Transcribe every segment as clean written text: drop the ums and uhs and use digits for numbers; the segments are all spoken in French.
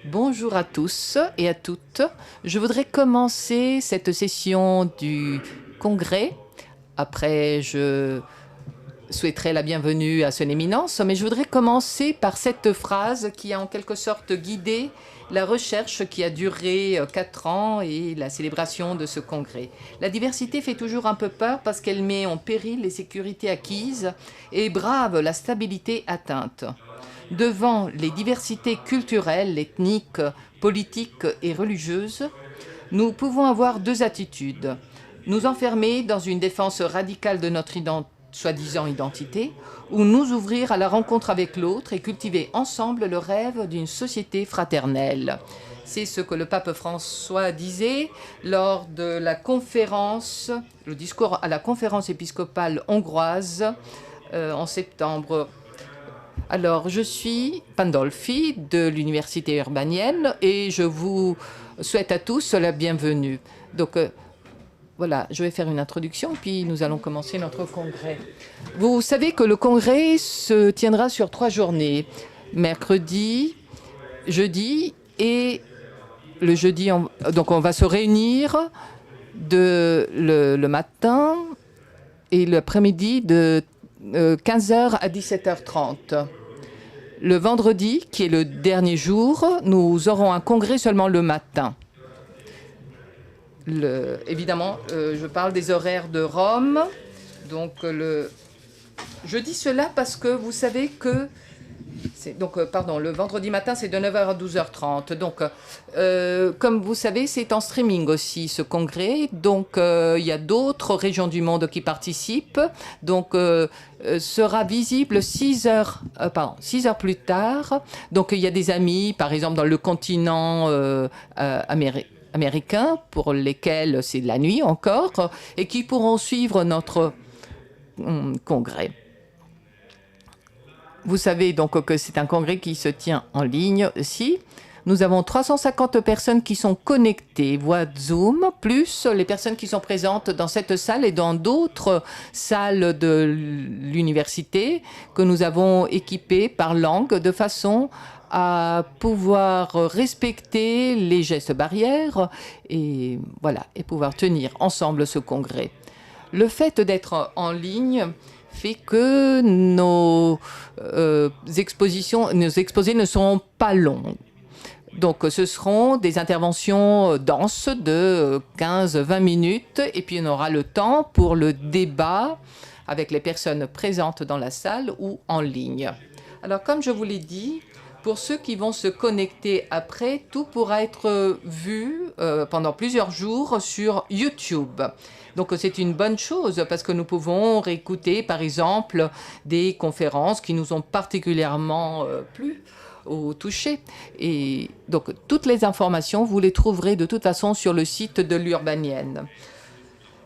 Bonjour à tous et à toutes. Je voudrais commencer cette session du congrès. Après, je souhaiterais la bienvenue à son éminence, mais je voudrais commencer par cette phrase qui a en quelque sorte guidé la recherche qui a duré 4 ans et la célébration de ce congrès. La diversité fait toujours un peu peur parce qu'elle met en péril les sécurités acquises et brave la stabilité atteinte. Devant les diversités culturelles, ethniques, politiques et religieuses, nous pouvons avoir deux attitudes. Nous enfermer dans une défense radicale de notre soi-disant identité, ou nous ouvrir à la rencontre avec l'autre et cultiver ensemble le rêve d'une société fraternelle. C'est ce que le pape François disait lors de la conférence, le discours à la conférence épiscopale hongroise en septembre. Alors, je suis Pandolfi de l'Université urbanienne et je vous souhaite à tous la bienvenue. Donc, voilà, je vais faire une introduction, puis nous allons commencer notre congrès. Vous savez que le congrès se tiendra sur 3 journées, mercredi, jeudi et le jeudi. Donc, on va se réunir le matin et l'après-midi de 15h à 17h30. Le vendredi, qui est le dernier jour, nous aurons un congrès seulement le matin. Évidemment, je parle des horaires de Rome. Donc, je dis cela parce que vous savez que... le vendredi matin, c'est de 9h à 12h30. Donc, comme vous savez, c'est en streaming aussi, ce congrès. Donc, il y a d'autres régions du monde qui participent. Donc, sera visible 6 heures plus tard. Donc, il y a des amis, par exemple, dans le continent américain, pour lesquels c'est de la nuit encore, et qui pourront suivre notre congrès. Vous savez donc que c'est un congrès qui se tient en ligne aussi. Nous avons 350 personnes qui sont connectées via Zoom, plus les personnes qui sont présentes dans cette salle et dans d'autres salles de l'université que nous avons équipées par langue de façon à pouvoir respecter les gestes barrières et voilà, et pouvoir tenir ensemble ce congrès. Le fait d'être en ligne fait que nos exposés ne seront pas longs. Donc, ce seront des interventions denses de 15-20 minutes et puis on aura le temps pour le débat avec les personnes présentes dans la salle ou en ligne. Alors, comme je vous l'ai dit, pour ceux qui vont se connecter après, tout pourra être vu pendant plusieurs jours sur YouTube. Donc, c'est une bonne chose parce que nous pouvons réécouter, par exemple, des conférences qui nous ont particulièrement plu ou touché. Et donc, toutes les informations, vous les trouverez de toute façon sur le site de l'Urbanienne.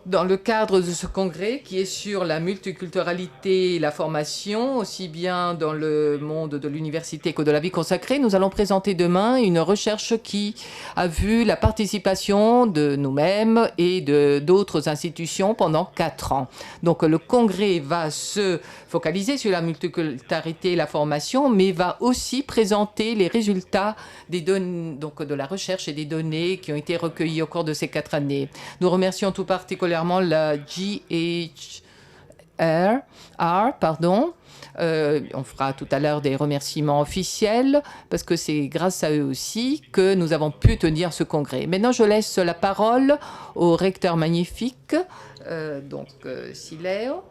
Dans le cadre de ce congrès qui est sur la multiculturalité et la formation, aussi bien dans le monde de l'université que de la vie consacrée, nous allons présenter demain une recherche qui a vu la participation de nous-mêmes et d'autres institutions pendant 4 ans. Donc le congrès va se focaliser sur la multiculturalité et la formation, mais va aussi présenter les résultats des données, donc de la recherche et des données qui ont été recueillies au cours de ces 4 années. Nous remercions tout particulièrement la GHR, on fera tout à l'heure des remerciements officiels parce que c'est grâce à eux aussi que nous avons pu tenir ce congrès. Maintenant, je laisse la parole au recteur magnifique, Sileo,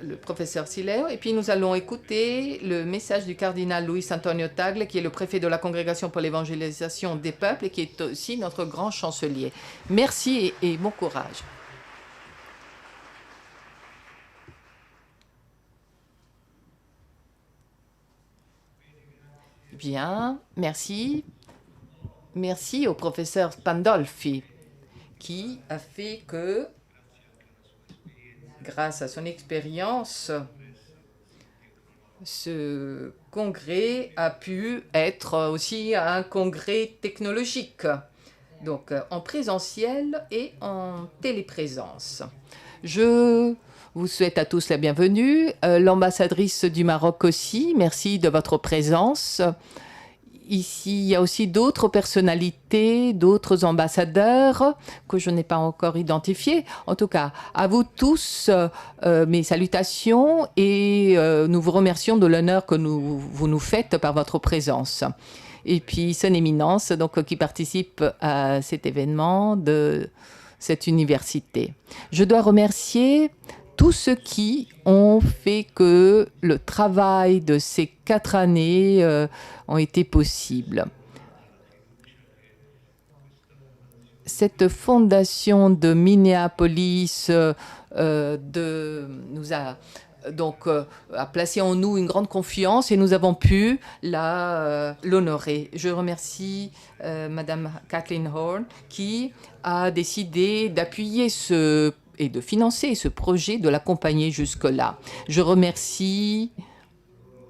le professeur Sileo, et puis nous allons écouter le message du cardinal Luis Antonio Tagle, qui est le préfet de la Congrégation pour l'évangélisation des peuples et qui est aussi notre grand chancelier. Merci et bon courage. Bien, merci. Merci au professeur Pandolfi qui a fait que, grâce à son expérience, ce congrès a pu être aussi un congrès technologique, donc en présentiel et en téléprésence. Je vous souhaite à tous la bienvenue. L'ambassadrice du Maroc aussi, merci de votre présence. Ici, il y a aussi d'autres personnalités, d'autres ambassadeurs que je n'ai pas encore identifiés. En tout cas, à vous tous, mes salutations et nous vous remercions de l'honneur que vous nous faites par votre présence. Et puis, Son Éminence, donc, qui participe à cet événement de cette université. Je dois remercier tous ceux qui ont fait que le travail de ces 4 années ont été possibles. Cette fondation de Minneapolis nous a donc a placé en nous une grande confiance et nous avons pu l'honorer. Je remercie Madame Kathleen Horn qui a décidé d'appuyer et de financer ce projet, de l'accompagner jusque-là. Je remercie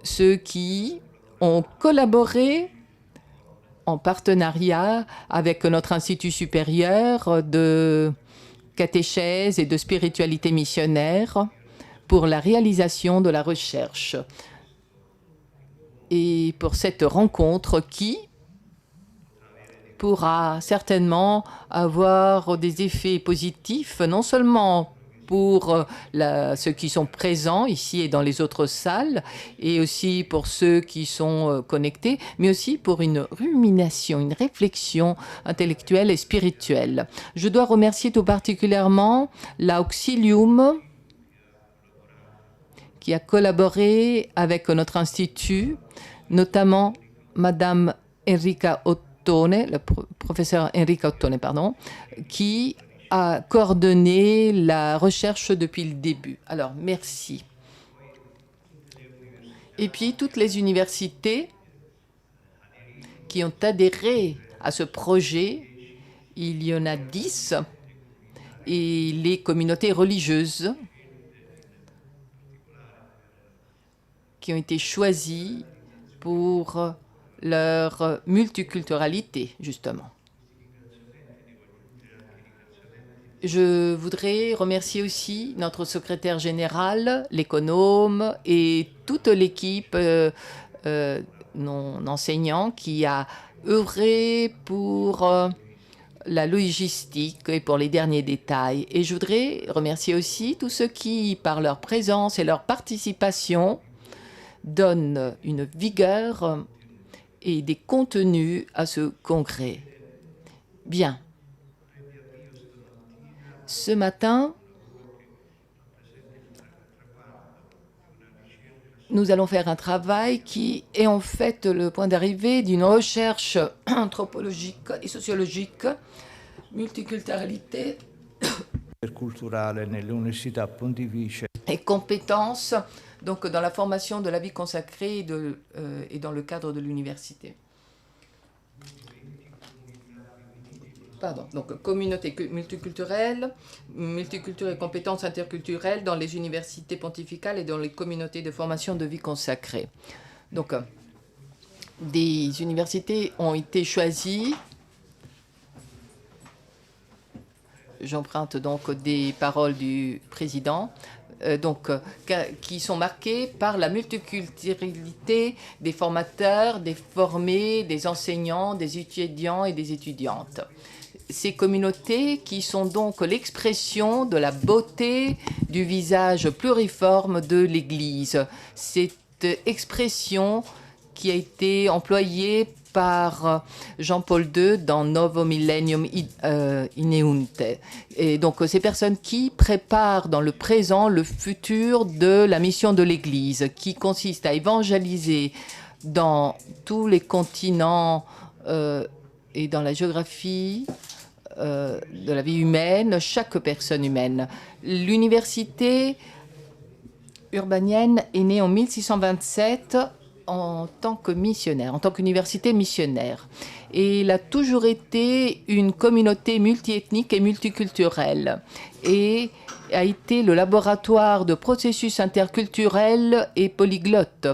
ceux qui ont collaboré en partenariat avec notre Institut supérieur de catéchèse et de spiritualité missionnaire pour la réalisation de la recherche et pour cette rencontre qui pourra certainement avoir des effets positifs, non seulement pour ceux qui sont présents ici et dans les autres salles, et aussi pour ceux qui sont connectés, mais aussi pour une rumination, une réflexion intellectuelle et spirituelle. Je dois remercier tout particulièrement l'Auxilium, qui a collaboré avec notre institut, notamment Madame Enrica Ottone, le professeur Enrica Ottone, pardon, qui a coordonné la recherche depuis le début. Alors, merci. Et puis, toutes les universités qui ont adhéré à ce projet, il y en a 10, et les communautés religieuses qui ont été choisies pour leur multiculturalité, justement. Je voudrais remercier aussi notre secrétaire général, l'économe et toute l'équipe non enseignant qui a œuvré pour la logistique et pour les derniers détails. Et je voudrais remercier aussi tous ceux qui, par leur présence et leur participation, donnent une vigueur et des contenus à ce congrès. Bien. Ce matin, nous allons faire un travail qui est en fait le point d'arrivée d'une recherche anthropologique et sociologique, multiculturalité et compétences donc dans la formation de la vie consacrée et dans le cadre de l'université. Pardon, donc communauté multiculturelle, multiculture et compétences interculturelles dans les universités pontificales et dans les communautés de formation de vie consacrée. Donc, des universités ont été choisies. J'emprunte donc des paroles du président. Qui sont marqués par la multiculturalité des formateurs, des formés, des enseignants, des étudiants et des étudiantes. Ces communautés qui sont donc l'expression de la beauté du visage pluriforme de l'Église. Cette expression qui a été employée par Jean-Paul II dans Novo Millennium Ineunte. Et donc, ces personnes qui préparent dans le présent le futur de la mission de l'Église, qui consiste à évangéliser dans tous les continents et dans la géographie de la vie humaine, chaque personne humaine. L'université urbanienne est née en 1627 en tant que missionnaire, en tant qu'université missionnaire. Et il a toujours été une communauté multiethnique et multiculturelle et a été le laboratoire de processus interculturels et polyglottes.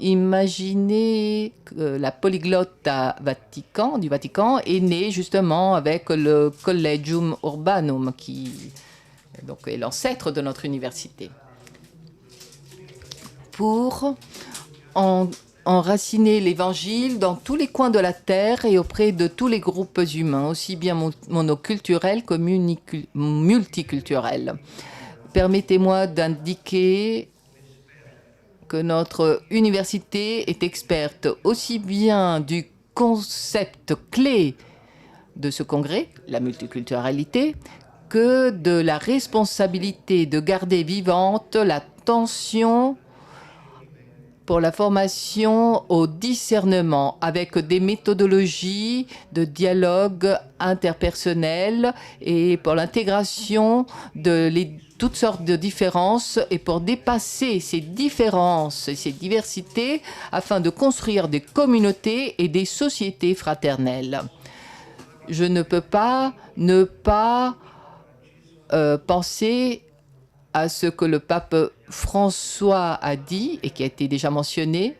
Imaginez que la polyglotte du Vatican est née justement avec le Collegium Urbanum, qui donc, est l'ancêtre de notre université. En enraciner l'Évangile dans tous les coins de la terre et auprès de tous les groupes humains, aussi bien monoculturels que multiculturels. Permettez-moi d'indiquer que notre université est experte aussi bien du concept clé de ce congrès, la multiculturalité, que de la responsabilité de garder vivante la tension pour la formation au discernement avec des méthodologies de dialogue interpersonnel et pour l'intégration de toutes sortes de différences et pour dépasser ces différences et ces diversités afin de construire des communautés et des sociétés fraternelles. Je ne peux pas ne pas penser à ce que le pape François a dit et qui a été déjà mentionné,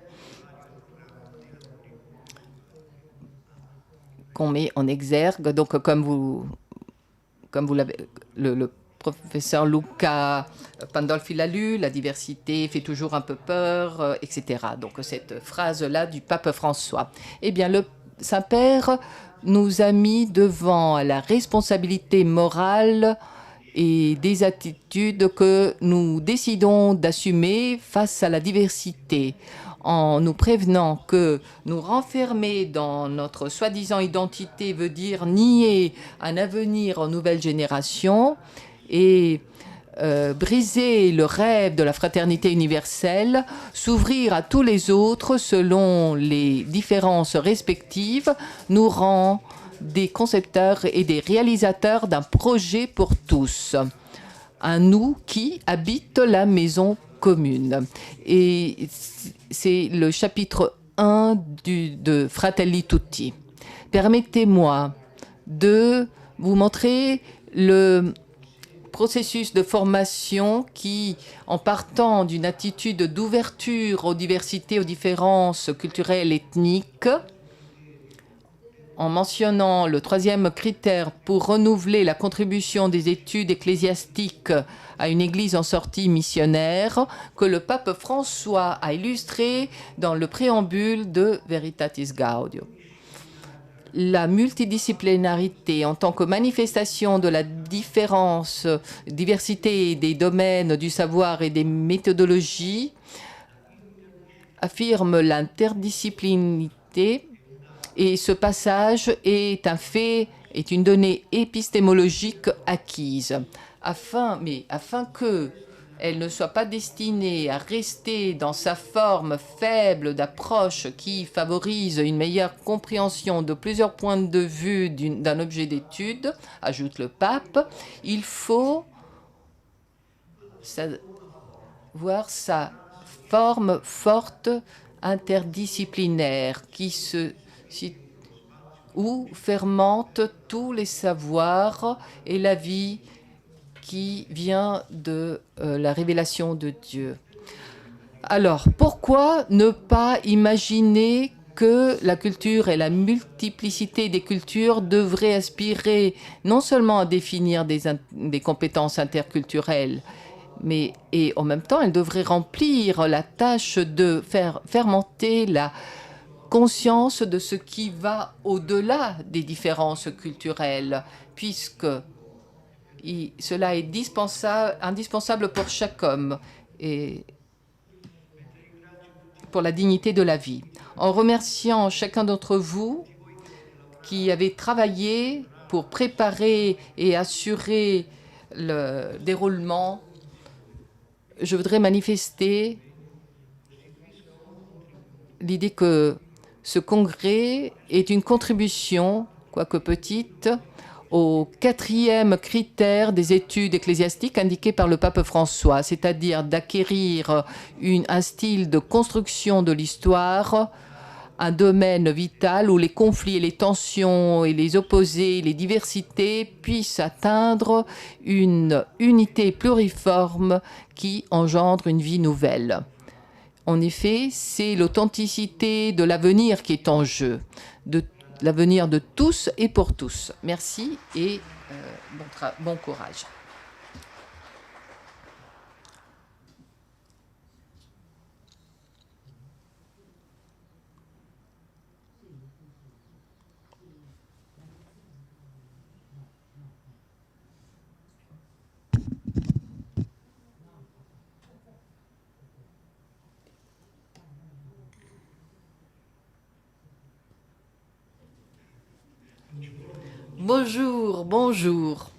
qu'on met en exergue. Donc, comme vous l'avez, le professeur Luca Pandolfi l'a lu, la diversité fait toujours un peu peur, etc. Donc, cette phrase-là du pape François. Eh bien, le Saint-Père nous a mis devant la responsabilité morale et des attitudes que nous décidons d'assumer face à la diversité, en nous prévenant que nous renfermer dans notre soi-disant identité veut dire nier un avenir aux nouvelles générations et briser le rêve de la fraternité universelle, s'ouvrir à tous les autres selon les différences respectives, nous rend des concepteurs et des réalisateurs d'un projet pour tous. Un nous qui habite la maison commune. Et c'est le chapitre 1 de Fratelli Tutti. Permettez-moi de vous montrer le processus de formation qui, en partant d'une attitude d'ouverture aux diversités, aux différences culturelles, ethniques, en mentionnant le troisième critère pour renouveler la contribution des études ecclésiastiques à une église en sortie missionnaire, que le pape François a illustré dans le préambule de Veritatis Gaudium. La multidisciplinarité en tant que manifestation de la diversité des domaines du savoir et des méthodologies affirme l'interdisciplinarité. Et ce passage est un fait, est une donnée épistémologique acquise. Afin qu'elle ne soit pas destinée à rester dans sa forme faible d'approche qui favorise une meilleure compréhension de plusieurs points de vue d'un objet d'étude, ajoute le pape, il faut voir sa forme forte interdisciplinaire où fermentent tous les savoirs et la vie qui vient de la révélation de Dieu. Alors, pourquoi ne pas imaginer que la culture et la multiplicité des cultures devraient aspirer non seulement à définir des compétences interculturelles, et en même temps, elles devraient remplir la tâche de faire fermenter la conscience de ce qui va au-delà des différences culturelles, puisque cela est indispensable pour chaque homme et pour la dignité de la vie. En remerciant chacun d'entre vous qui avez travaillé pour préparer et assurer le déroulement, je voudrais manifester l'idée que ce congrès est une contribution, quoique petite, au quatrième critère des études ecclésiastiques indiqué par le pape François, c'est-à-dire d'acquérir un style de construction de l'histoire, un domaine vital où les conflits et les tensions et les opposés, les diversités puissent atteindre une unité pluriforme qui engendre une vie nouvelle. En effet, c'est l'authenticité de l'avenir qui est en jeu, de l'avenir de tous et pour tous. Merci et bon courage. Bonjour, bonjour.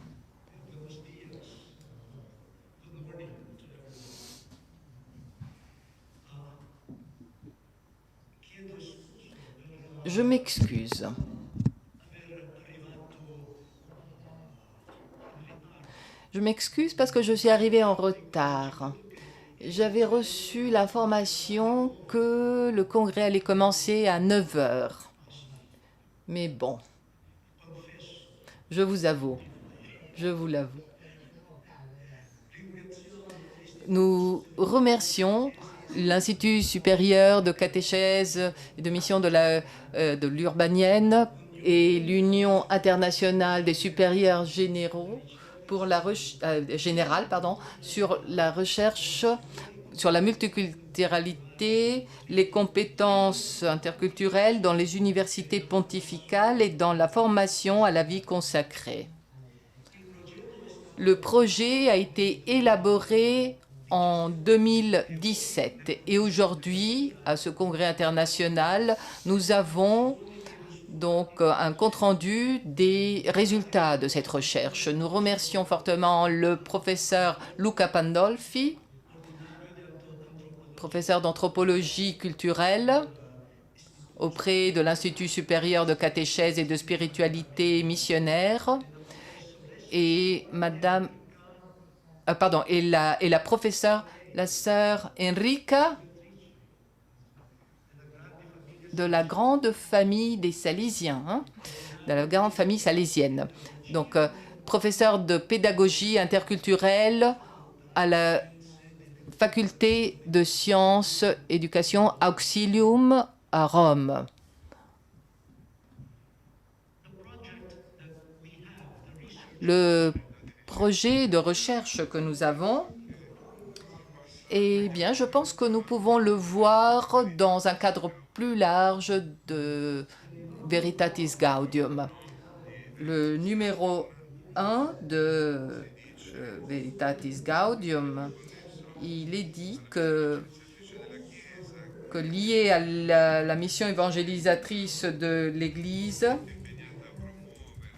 Je m'excuse. Je m'excuse parce que je suis arrivée en retard. J'avais reçu l'information que le congrès allait commencer à 9 heures. Mais bon, je vous avoue, je vous l'avoue. Nous remercions l'Institut supérieur de catéchèse et de mission de l'Urbanienne et l'Union internationale des supérieurs généraux pour la générale, sur la recherche sur la multiculturalité, les compétences interculturelles dans les universités pontificales et dans la formation à la vie consacrée. Le projet a été élaboré en 2017 et aujourd'hui, à ce congrès international, nous avons donc un compte-rendu des résultats de cette recherche. Nous remercions fortement le professeur Luca Pandolfi, professeur d'anthropologie culturelle auprès de l'Institut supérieur de catéchèse et de spiritualité missionnaire, et madame et la professeure, la sœur Enrica de la grande famille des Salésiens, de la grande famille salésienne. Donc, professeur de pédagogie interculturelle à la faculté de sciences éducation Auxilium à Rome. Le projet de recherche que nous avons, eh bien, je pense que nous pouvons le voir dans un cadre plus large de Veritatis Gaudium. Le numéro 1 de Veritatis Gaudium, il est dit que lié à la mission évangélisatrice de l'Église,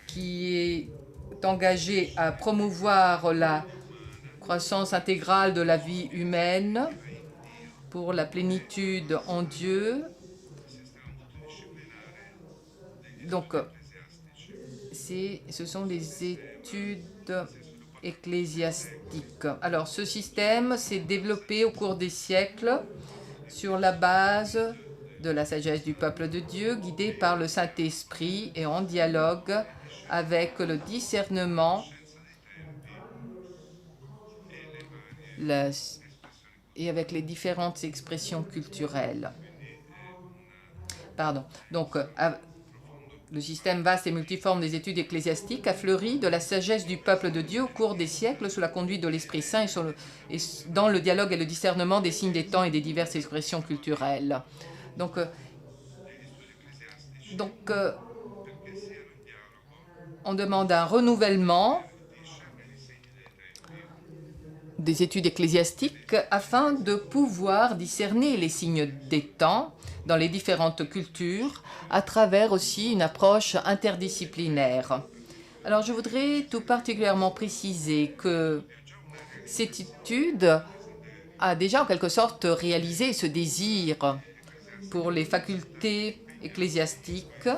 qui est engagée à promouvoir la croissance intégrale de la vie humaine pour la plénitude en Dieu. Donc, ce sont les études ecclésiastiques. Alors, ce système s'est développé au cours des siècles sur la base de la sagesse du peuple de Dieu, guidé par le Saint-Esprit et en dialogue avec le discernement et avec les différentes expressions culturelles. Donc, le système vaste et multiforme des études ecclésiastiques a fleuri de la sagesse du peuple de Dieu au cours des siècles sous la conduite de l'Esprit Saint et dans le dialogue et le discernement des signes des temps et des diverses expressions culturelles. Donc, on demande un renouvellement des études ecclésiastiques afin de pouvoir discerner les signes des temps dans les différentes cultures à travers aussi une approche interdisciplinaire. Alors, je voudrais tout particulièrement préciser que cette étude a déjà en quelque sorte réalisé ce désir pour les facultés ecclésiastiques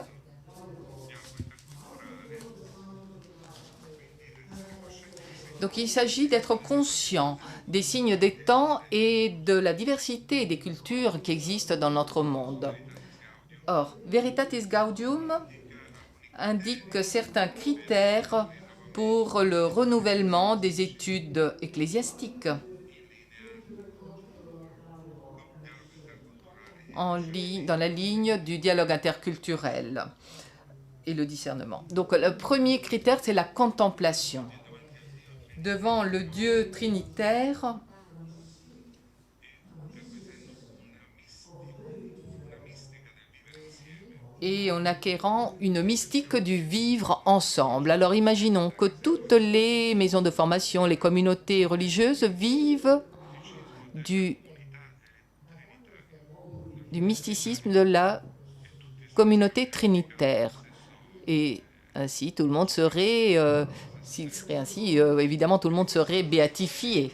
Donc il s'agit d'être conscient des signes des temps et de la diversité des cultures qui existent dans notre monde. Or, Veritatis Gaudium indique certains critères pour le renouvellement des études ecclésiastiques dans la ligne du dialogue interculturel et le discernement. Donc le premier critère, c'est la contemplation. Devant le Dieu trinitaire, et en acquérant une mystique du vivre ensemble. Alors imaginons que toutes les maisons de formation, les communautés religieuses vivent du mysticisme de la communauté trinitaire. Et Ainsi, tout le monde serait, s'il serait ainsi, évidemment, tout le monde serait béatifié.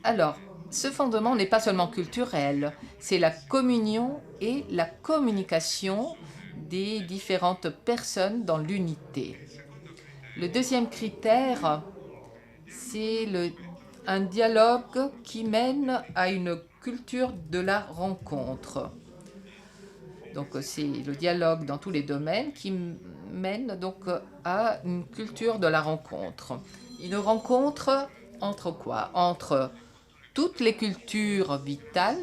Alors, ce fondement n'est pas seulement culturel, c'est la communion et la communication des différentes personnes dans l'unité. Le deuxième critère, c'est un dialogue qui mène à une culture de la rencontre. Donc c'est le dialogue dans tous les domaines qui mène donc à une culture de la rencontre. Une rencontre entre quoi? Entre toutes les cultures vitales,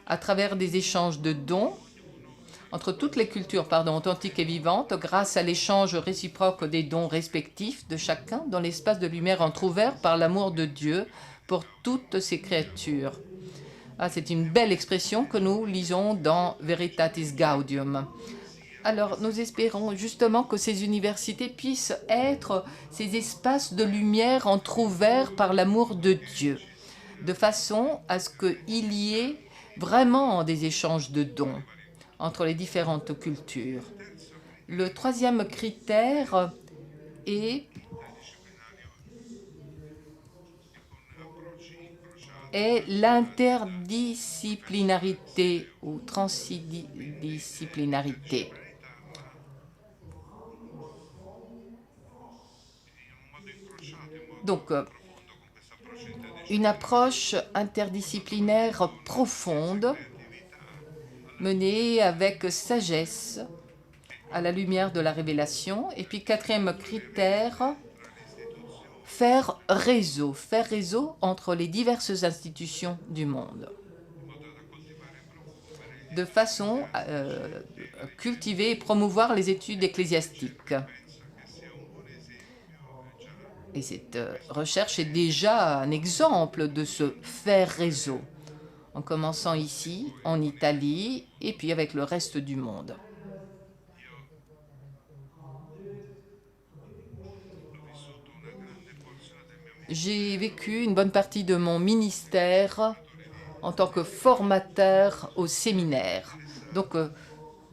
à travers des échanges de dons, entre toutes les cultures authentiques et vivantes, grâce à l'échange réciproque des dons respectifs de chacun dans l'espace de lumière entrouvert par l'amour de Dieu pour toutes ces créatures. Ah, c'est une belle expression que nous lisons dans Veritatis Gaudium. Alors, nous espérons justement que ces universités puissent être ces espaces de lumière entr'ouverts par l'amour de Dieu, de façon à ce qu'il y ait vraiment des échanges de dons entre les différentes cultures. Le troisième critère est l'interdisciplinarité ou transdisciplinarité. Donc, une approche interdisciplinaire profonde, menée avec sagesse, à la lumière de la révélation. Et puis, quatrième critère, faire réseau entre les diverses institutions du monde, de façon à cultiver et promouvoir les études ecclésiastiques. Et cette recherche est déjà un exemple de ce faire réseau, en commençant ici, en Italie, et puis avec le reste du monde. J'ai vécu une bonne partie de mon ministère en tant que formateur au séminaire. Donc,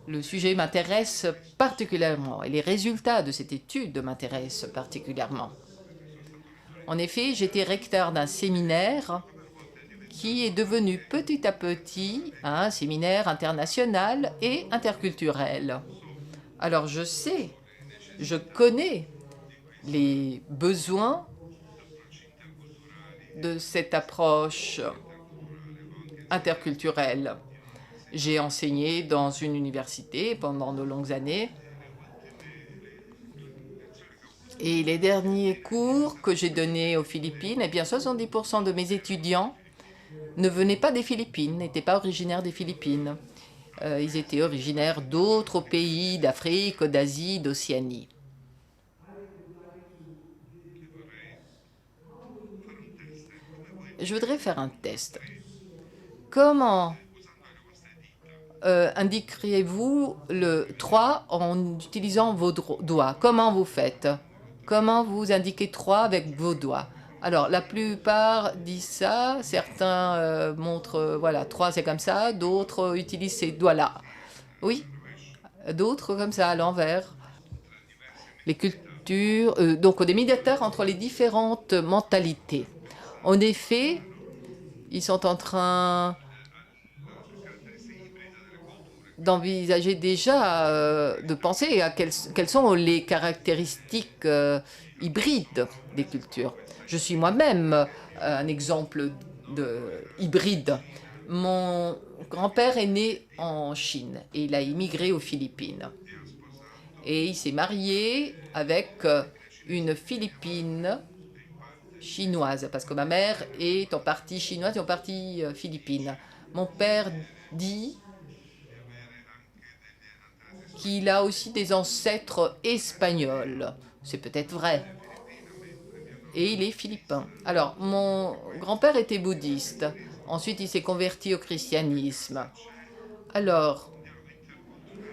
le sujet m'intéresse particulièrement et les résultats de cette étude m'intéressent particulièrement. En effet, j'étais recteur d'un séminaire qui est devenu petit à petit un séminaire international et interculturel. Alors, je connais les besoins de cette approche interculturelle. J'ai enseigné dans une université pendant de longues années. Et les derniers cours que j'ai donnés aux Philippines, eh bien 70% de mes étudiants ne venaient pas des Philippines, n'étaient pas originaires des Philippines. Ils étaient originaires d'autres pays, d'Afrique, d'Asie, d'Océanie. Je voudrais faire un test. Comment indiqueriez-vous le 3 en utilisant vos doigts? Comment vous faites? Comment vous indiquez 3 avec vos doigts? Alors, la plupart disent ça. Certains montrent, voilà, 3 c'est comme ça. D'autres utilisent ces doigts-là. Oui, d'autres comme ça, à l'envers. Les cultures, donc des médiateurs entre les différentes mentalités. En effet, ils sont en train d'envisager déjà, de penser à quelles sont les caractéristiques hybrides des cultures. Je suis moi-même un exemple de hybride. Mon grand-père est né en Chine et il a immigré aux Philippines. Et il s'est marié avec une Philippine chinoise, parce que ma mère est en partie chinoise et en partie philippine. Mon père dit qu'il a aussi des ancêtres espagnols. C'est peut-être vrai. Et il est philippin. Alors, mon grand-père était bouddhiste. Ensuite, il s'est converti au christianisme. Alors,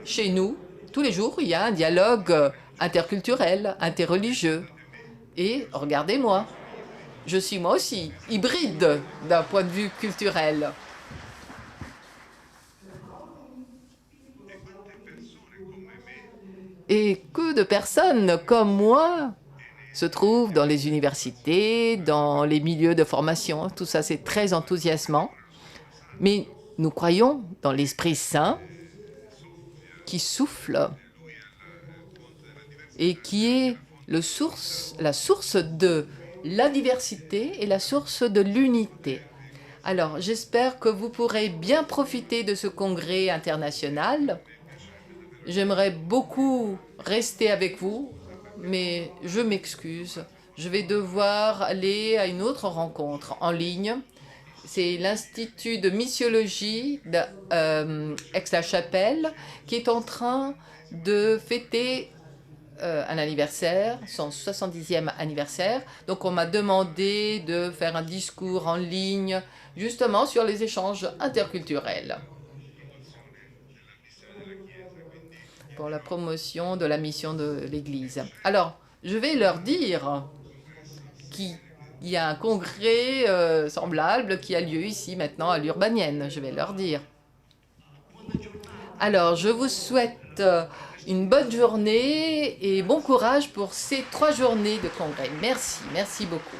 chez nous, tous les jours, il y a un dialogue interculturel, interreligieux. Et regardez-moi, je suis moi aussi hybride d'un point de vue culturel. Et que de personnes comme moi se trouvent dans les universités, dans les milieux de formation. Tout ça, c'est très enthousiasmant. Mais nous croyons dans l'Esprit Saint qui souffle et qui est la source de la diversité et la source de l'unité. Alors, j'espère que vous pourrez bien profiter de ce congrès international. J'aimerais beaucoup rester avec vous, mais je m'excuse. Je vais devoir aller à une autre rencontre en ligne. C'est l'Institut de missiologie d'Aix-la-Chapelle qui est en train de fêter un anniversaire, son 70e anniversaire. Donc on m'a demandé de faire un discours en ligne justement sur les échanges interculturels pour la promotion de la mission de l'Église. Alors, je vais leur dire qu'il y a un congrès semblable qui a lieu ici maintenant à l'Urbanienne. Je vais leur dire. Alors, je vous souhaite une bonne journée et bon courage pour ces 3 journées de congrès. Merci, merci beaucoup.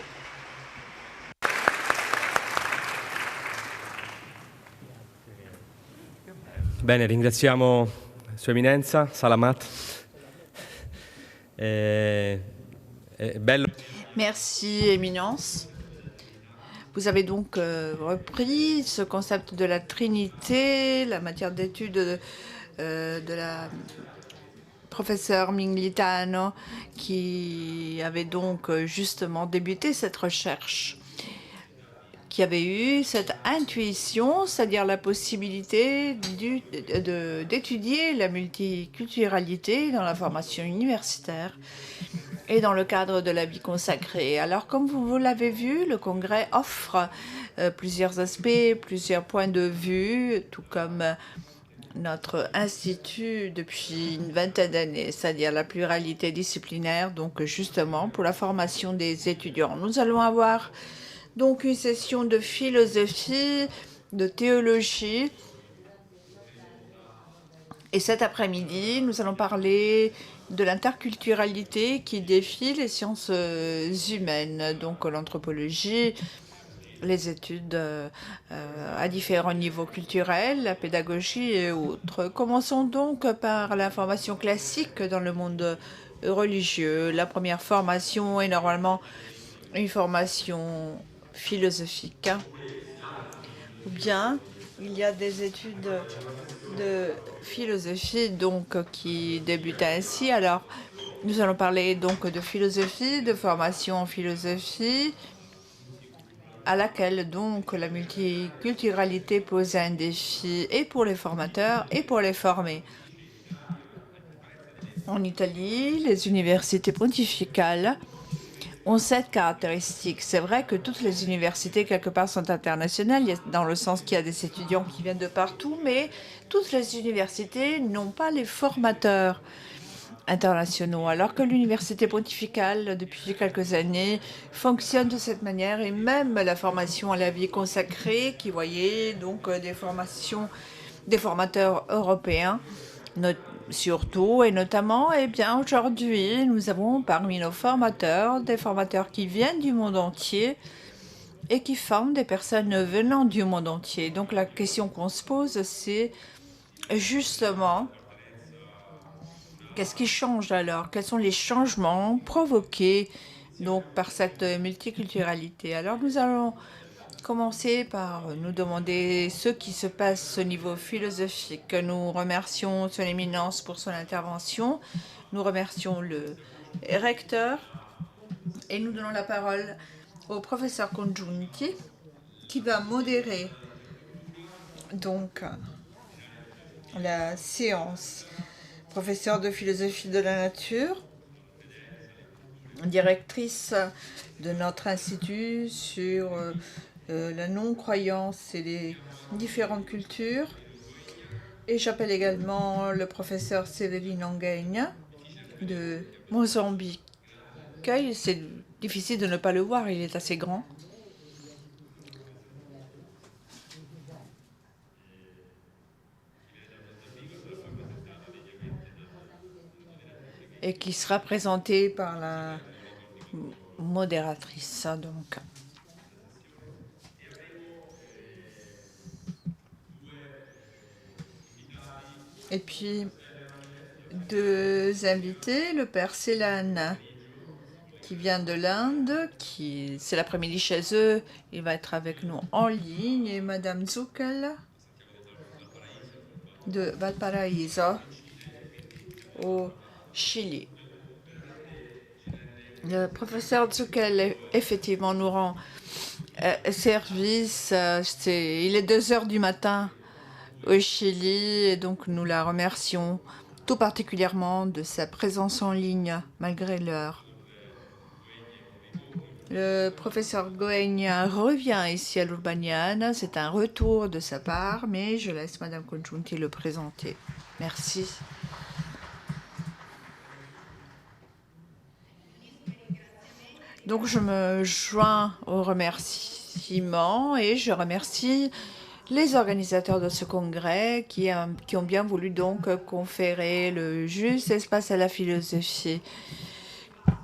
Bene, ringraziamo Sua Eminenza, Salamat. Bello. Merci, Éminence. Vous avez donc repris ce concept de la Trinité, la matière d'étude de la professeure Minglitano, qui avait donc justement débuté cette recherche, qui avait eu cette intuition, c'est-à-dire la possibilité d'étudier la multiculturalité dans la formation universitaire et dans le cadre de la vie consacrée. Alors, comme vous l'avez vu, le congrès offre plusieurs aspects, plusieurs points de vue, tout comme notre institut depuis une vingtaine d'années, c'est-à-dire la pluralité disciplinaire, donc justement pour la formation des étudiants. Nous allons avoir donc une session de philosophie, de théologie. Et cet après-midi, nous allons parler de l'interculturalité qui défie les sciences humaines, donc l'anthropologie, les études à différents niveaux culturels, la pédagogie et autres. Commençons donc par la formation classique dans le monde religieux. La première formation est normalement une formation philosophique. Ou bien il y a des études de philosophie donc qui débutent ainsi. Alors, nous allons parler donc de philosophie, de formation en philosophie, à laquelle donc la multiculturalité pose un défi et pour les formateurs et pour les formés. En Italie, les universités pontificales ont cette caractéristique. C'est vrai que toutes les universités, quelque part, sont internationales, dans le sens qu'il y a des étudiants qui viennent de partout, mais toutes les universités n'ont pas les formateurs internationaux, alors que l'université pontificale, depuis quelques années, fonctionne de cette manière, et même la formation à la vie consacrée, qui voyait donc des formateurs européens, surtout et notamment, eh bien, aujourd'hui, nous avons parmi nos formateurs des formateurs qui viennent du monde entier et qui forment des personnes venant du monde entier. Donc la question qu'on se pose, c'est justement, qu'est-ce qui change alors? Quels sont les changements provoqués donc par cette multiculturalité? Alors nous allons commencer par nous demander ce qui se passe au niveau philosophique. Nous remercions Son Éminence pour son intervention. Nous remercions le recteur et nous donnons la parole au professeur Congiunti qui va modérer donc la séance. Professeur de philosophie de la nature, directrice de notre institut sur la non-croyance et les différentes cultures. Et j'appelle également le professeur Séverine Anguaigne de Mozambique. C'est difficile de ne pas le voir, il est assez grand. et qui sera présenté par la modératrice. Donc. Et puis, deux invités, le père Célan, qui vient de l'Inde, c'est l'après-midi chez eux, il va être avec nous en ligne, et madame Zuckel de Valparaiso, au Chili. Le professeur Zuckel, effectivement, nous rend service. Il est 2 heures du matin au Chili, et donc nous la remercions tout particulièrement de sa présence en ligne, malgré l'heure. Le professeur Goegna revient ici à l'Urbaniana. C'est un retour de sa part, mais je laisse Madame Congiunti le présenter. Merci. Donc je me joins aux remerciements et je remercie les organisateurs de ce congrès qui ont bien voulu donc conférer le juste espace à la philosophie.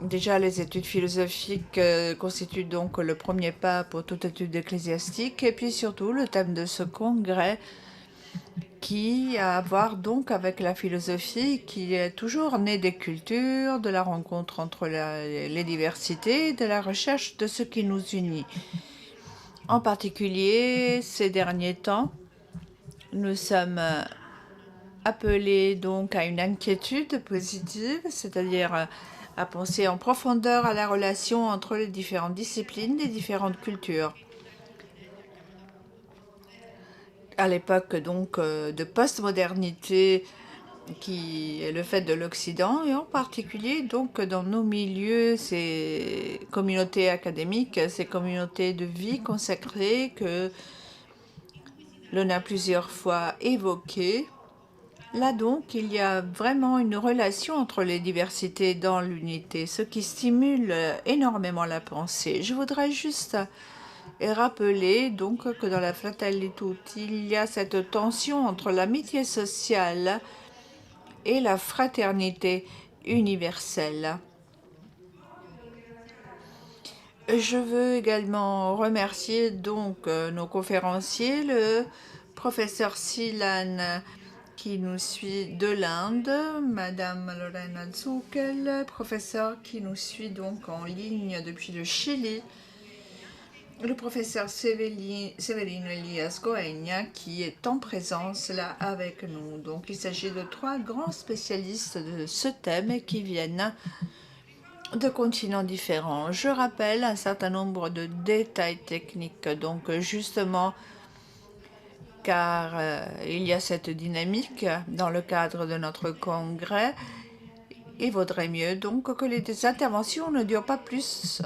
Déjà, les études philosophiques constituent donc le premier pas pour toute étude ecclésiastique, et puis surtout le thème de ce congrès qui a à voir donc avec la philosophie qui est toujours née des cultures, de la rencontre entre les diversités, de la recherche de ce qui nous unit. En particulier, ces derniers temps, nous sommes appelés donc à une inquiétude positive, c'est-à-dire à penser en profondeur à la relation entre les différentes disciplines des différentes cultures. À l'époque donc de postmodernité qui est le fait de l'Occident, et en particulier donc dans nos milieux, ces communautés académiques, ces communautés de vie consacrées que l'on a plusieurs fois évoquées. Là donc, il y a vraiment une relation entre les diversités dans l'unité, ce qui stimule énormément la pensée. Je voudrais juste rappeler donc que dans la Fratelli Tutti, il y a cette tension entre l'amitié sociale et la fraternité universelle. Je veux également remercier donc nos conférenciers, le professeur Célan qui nous suit de l'Inde, Madame Lorena Zuckel, professeur qui nous suit donc en ligne depuis le Chili, le professeur Severino Elias Goegna qui est en présence là avec nous. Donc il s'agit de 3 grands spécialistes de ce thème et qui viennent de continents différents. Je rappelle un certain nombre de détails techniques, donc justement car il y a cette dynamique dans le cadre de notre congrès. Il vaudrait mieux donc que les interventions ne durent pas plus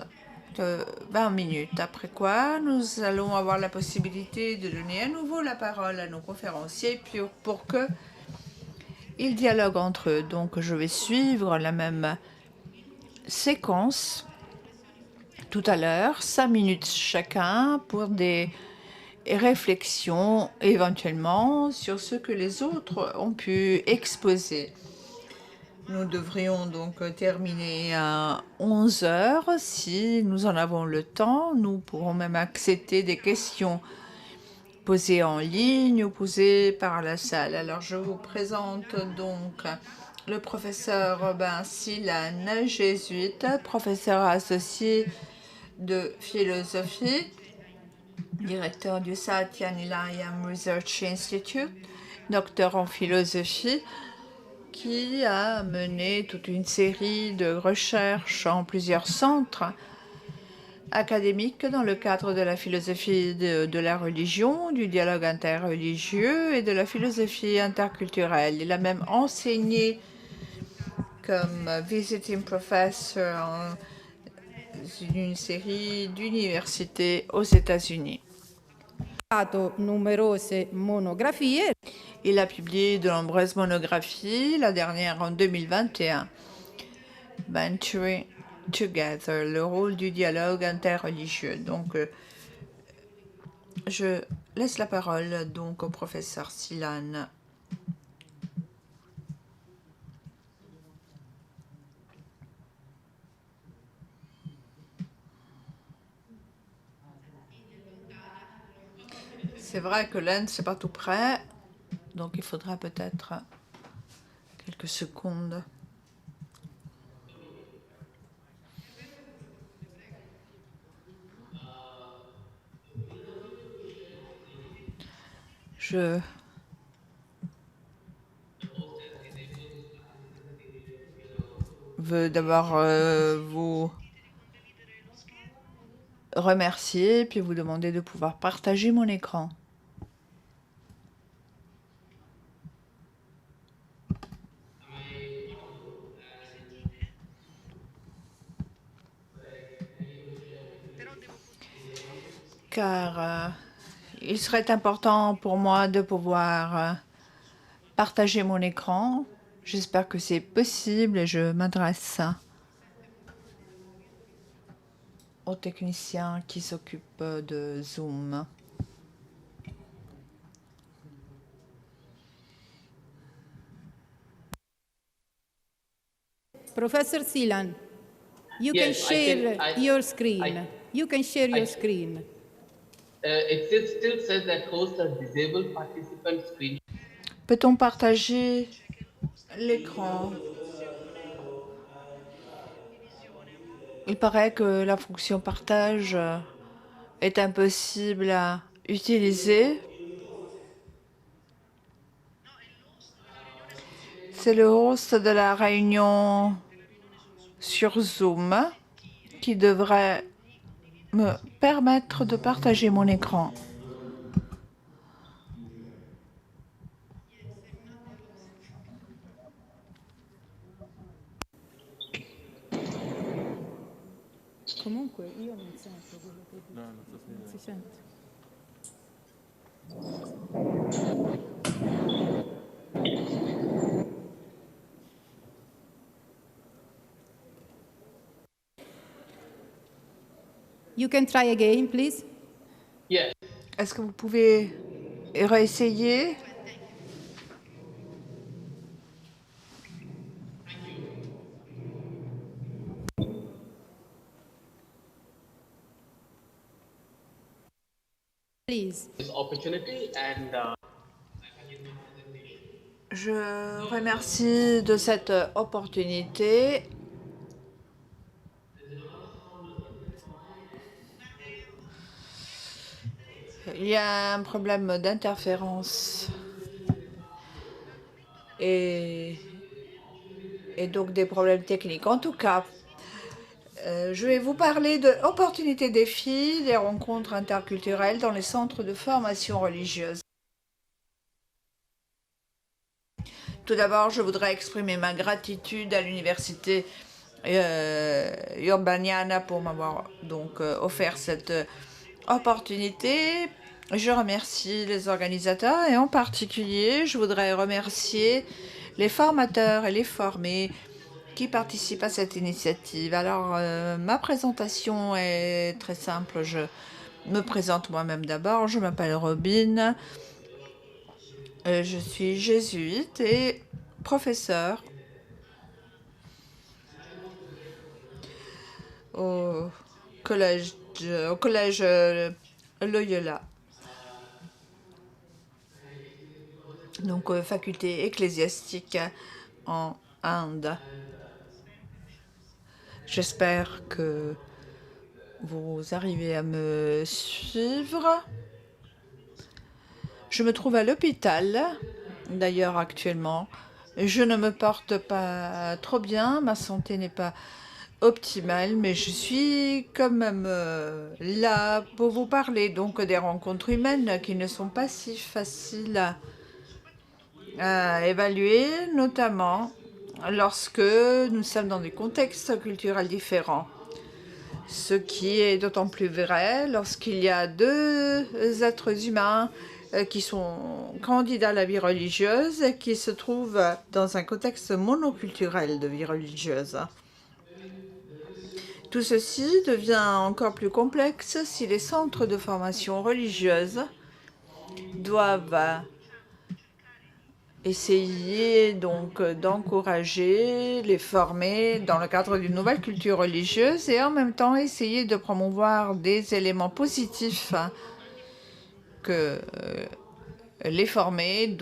de 20 minutes. Après quoi, nous allons avoir la possibilité de donner à nouveau la parole à nos conférenciers pour qu'ils dialoguent entre eux. Donc je vais suivre la même séquence tout à l'heure, 5 minutes chacun pour des réflexions éventuellement sur ce que les autres ont pu exposer. Nous devrions donc terminer à 11 heures. Si nous en avons le temps, nous pourrons même accepter des questions posées en ligne ou posées par la salle. Alors je vous présente donc le professeur Robin Célan, jésuite, professeur associé de philosophie, directeur du Satya Nilayam Research Institute, docteur en philosophie, qui a mené toute une série de recherches en plusieurs centres académiques dans le cadre de la philosophie de la religion, du dialogue interreligieux et de la philosophie interculturelle. Il a même enseigné comme visiting professor en une série d'universités aux États-Unis. Il a publié de nombreuses monographies, la dernière en 2021, Venturing Together, le rôle du dialogue interreligieux. Donc, je laisse la parole donc au professeur Célan. C'est vrai que l'Inde, c'est pas tout près, donc il faudra peut-être quelques secondes. Je veux d'abord vous remercier, puis vous demander de pouvoir partager mon écran. Car il serait important pour moi de pouvoir partager mon écran. J'espère que c'est possible et je m'adresse aux techniciens qui s'occupent de Zoom. Professor Silan, you can share your screen. You can share your screen. It still says that host or disable participant screen. Peut-on partager l'écran? Il paraît que la fonction partage est impossible à utiliser. C'est le host de la réunion sur Zoom qui devrait me permettre de partager mon écran. Comunque io non sento quello che dici. No, non si sente. You can try again, please. Yes. Est-ce que vous pouvez réessayer? Please. This opportunity and Je remercie de cette opportunité. Il y a un problème d'interférence et donc des problèmes techniques. En tout cas, je vais vous parler de opportunités défis des rencontres interculturelles dans les centres de formation religieuse. Tout d'abord, je voudrais exprimer ma gratitude à l'université Urbaniana pour m'avoir donc offert cette opportunité. Je remercie les organisateurs et en particulier, je voudrais remercier les formateurs et les formés qui participent à cette initiative. Alors, ma présentation est très simple. Je me présente moi-même d'abord. Je m'appelle Robin. Je suis jésuite et professeur au collège Loyola. Donc, faculté ecclésiastique en Inde. J'espère que vous arrivez à me suivre. Je me trouve à l'hôpital, d'ailleurs actuellement. Je ne me porte pas trop bien, ma santé n'est pas optimale, mais je suis quand même là pour vous parler donc des rencontres humaines qui ne sont pas si faciles à évaluer, notamment lorsque nous sommes dans des contextes culturels différents. Ce qui est d'autant plus vrai lorsqu'il y a deux êtres humains qui sont candidats à la vie religieuse et qui se trouvent dans un contexte monoculturel de vie religieuse. Tout ceci devient encore plus complexe si les centres de formation religieuse doivent essayer donc d'encourager, les former dans le cadre d'une nouvelle culture religieuse et en même temps essayer de promouvoir des éléments positifs que les formés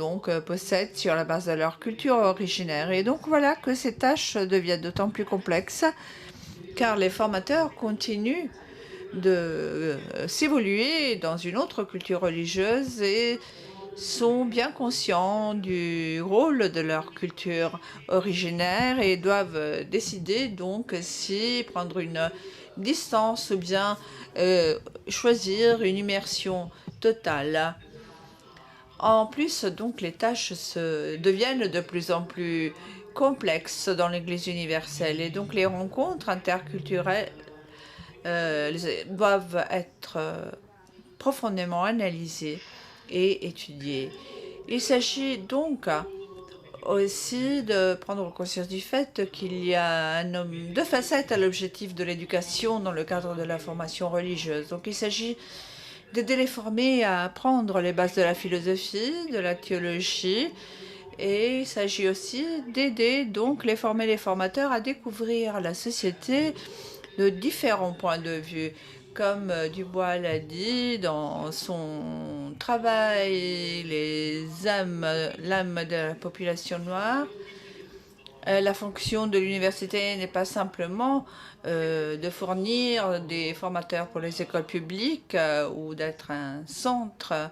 possèdent sur la base de leur culture originaire. Et donc voilà que ces tâches deviennent d'autant plus complexes car les formateurs continuent de s'évoluer dans une autre culture religieuse et sont bien conscients du rôle de leur culture originaire et doivent décider donc si prendre une distance ou bien choisir une immersion totale. En plus, donc, les tâches deviennent de plus en plus complexes dans l'Église universelle et donc les rencontres interculturelles doivent être profondément analysées et étudiées. Il s'agit donc aussi de prendre conscience du fait qu'il y a deux facettes à l'objectif de l'éducation dans le cadre de la formation religieuse. Donc il s'agit d'aider les formés à apprendre les bases de la philosophie, de la théologie, et il s'agit aussi d'aider donc les formés et les formateurs à découvrir la société de différents points de vue. Comme Dubois l'a dit dans son travail, l'âme de la population noire, la fonction de l'université n'est pas simplement de fournir des formateurs pour les écoles publiques ou d'être un centre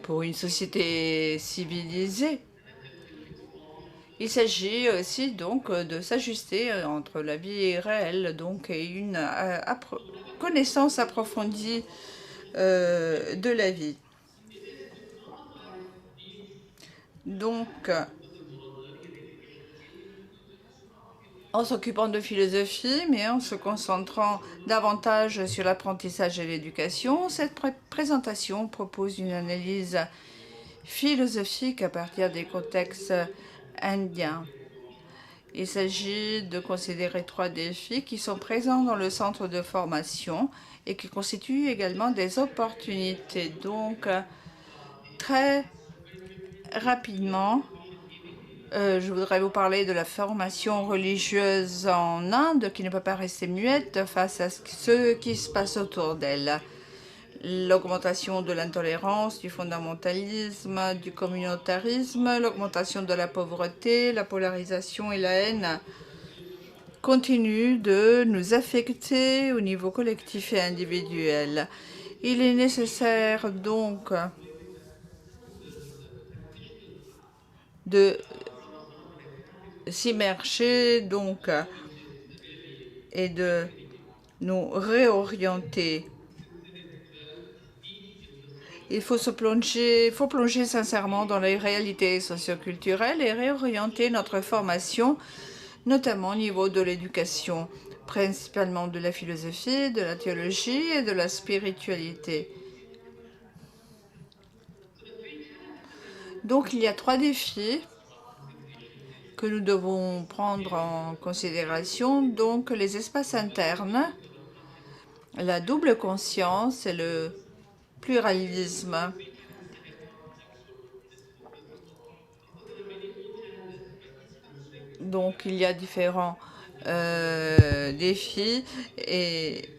pour une société civilisée. Il s'agit aussi donc de s'ajuster entre la vie réelle et une connaissance approfondie de la vie. Donc, en s'occupant de philosophie, mais en se concentrant davantage sur l'apprentissage et l'éducation, cette présentation propose une analyse philosophique à partir des contextes indiens. Il s'agit de considérer 3 défis qui sont présents dans le centre de formation et qui constituent également des opportunités. Donc, très rapidement, je voudrais vous parler de la formation religieuse en Inde qui ne peut pas rester muette face à ce qui se passe autour d'elle. L'augmentation de l'intolérance, du fondamentalisme, du communautarisme, l'augmentation de la pauvreté, la polarisation et la haine continuent de nous affecter au niveau collectif et individuel. Il est nécessaire donc de s'immerger et de nous réorienter. Il faut plonger sincèrement dans les réalités socioculturelles et réorienter notre formation, notamment au niveau de l'éducation, principalement de la philosophie, de la théologie et de la spiritualité. Donc il y a 3 défis que nous devons prendre en considération. Donc les espaces internes, la double conscience et le pluralisme. Donc il y a différents défis et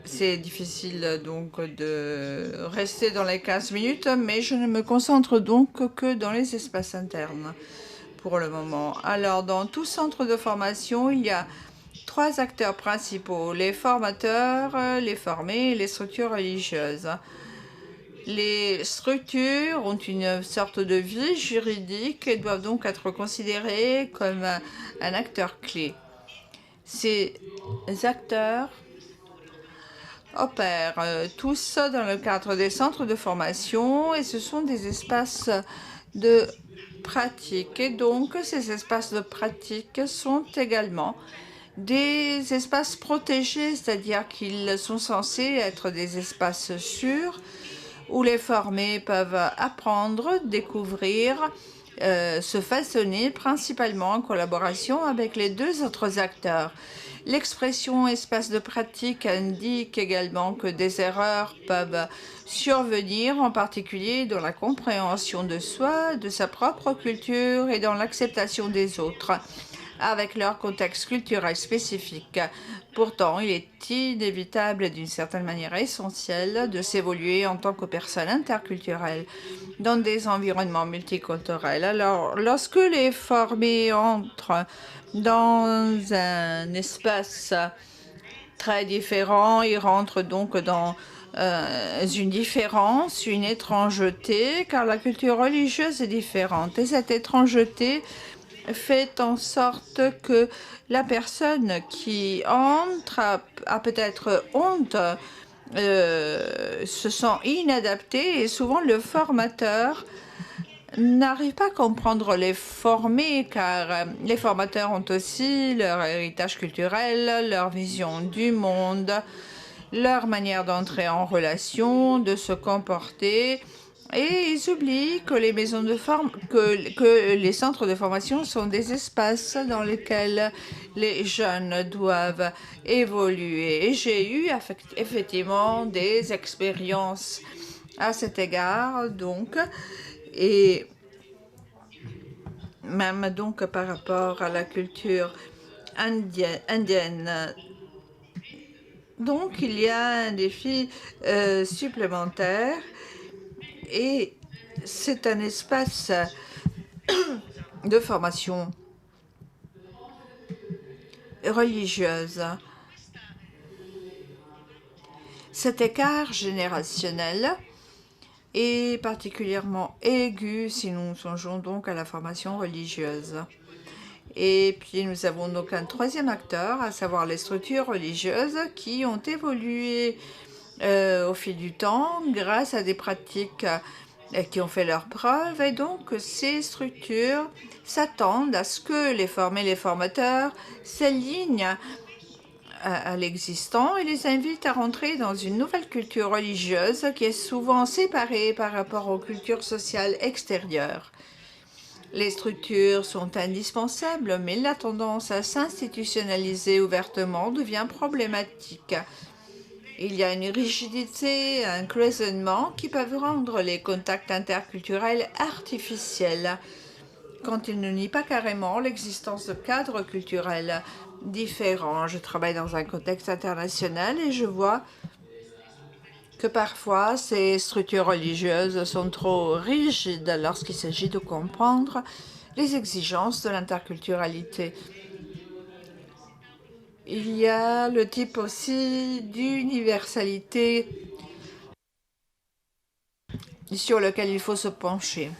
c'est difficile donc de rester dans les 15 minutes, mais je ne me concentre donc que dans les espaces internes pour le moment. Alors dans tout centre de formation, il y a 3 acteurs principaux, les formateurs, les formés et les structures religieuses. Les structures ont une sorte de vie juridique et doivent donc être considérées comme un acteur clé. Ces acteurs opèrent tous dans le cadre des centres de formation et ce sont des espaces de pratique. Et donc, ces espaces de pratique sont également des espaces protégés, c'est-à-dire qu'ils sont censés être des espaces sûrs où les formés peuvent apprendre, découvrir, se façonner, principalement en collaboration avec les 2 autres acteurs. L'expression espace de pratique indique également que des erreurs peuvent survenir, en particulier dans la compréhension de soi, de sa propre culture et dans l'acceptation des autres, avec leur contexte culturel spécifique. Pourtant, il est inévitable et d'une certaine manière essentiel de s'évoluer en tant que personne interculturelle dans des environnements multiculturels. Alors, lorsque les formés entrent dans un espace très différent, ils rentrent donc dans une différence, une étrangeté, car la culture religieuse est différente. Et cette étrangeté fait en sorte que la personne qui entre a peut-être honte, se sent inadapté, et souvent le formateur n'arrive pas à comprendre les formés, car les formateurs ont aussi leur héritage culturel, leur vision du monde, leur manière d'entrer en relation, de se comporter. Et ils oublient que les maisons de que les centres de formation sont des espaces dans lesquels les jeunes doivent évoluer. Et j'ai eu effectivement des expériences à cet égard, donc, et même donc par rapport à la culture indienne. Donc, il y a un défi supplémentaire. Et c'est un espace de formation religieuse. Cet écart générationnel est particulièrement aigu si nous songeons donc à la formation religieuse. Et puis nous avons donc un troisième acteur, à savoir les structures religieuses qui ont évolué au fil du temps, grâce à des pratiques qui ont fait leurs preuves. Et donc, ces structures s'attendent à ce que les formés, les formateurs s'alignent à l'existant et les invitent à rentrer dans une nouvelle culture religieuse qui est souvent séparée par rapport aux cultures sociales extérieures. Les structures sont indispensables, mais la tendance à s'institutionnaliser ouvertement devient problématique. Il y a une rigidité, un cloisonnement qui peuvent rendre les contacts interculturels artificiels, quand ils ne nient pas carrément l'existence de cadres culturels différents. Je travaille dans un contexte international et je vois que parfois ces structures religieuses sont trop rigides lorsqu'il s'agit de comprendre les exigences de l'interculturalité. Il y a le type aussi d'universalité sur lequel il faut se pencher.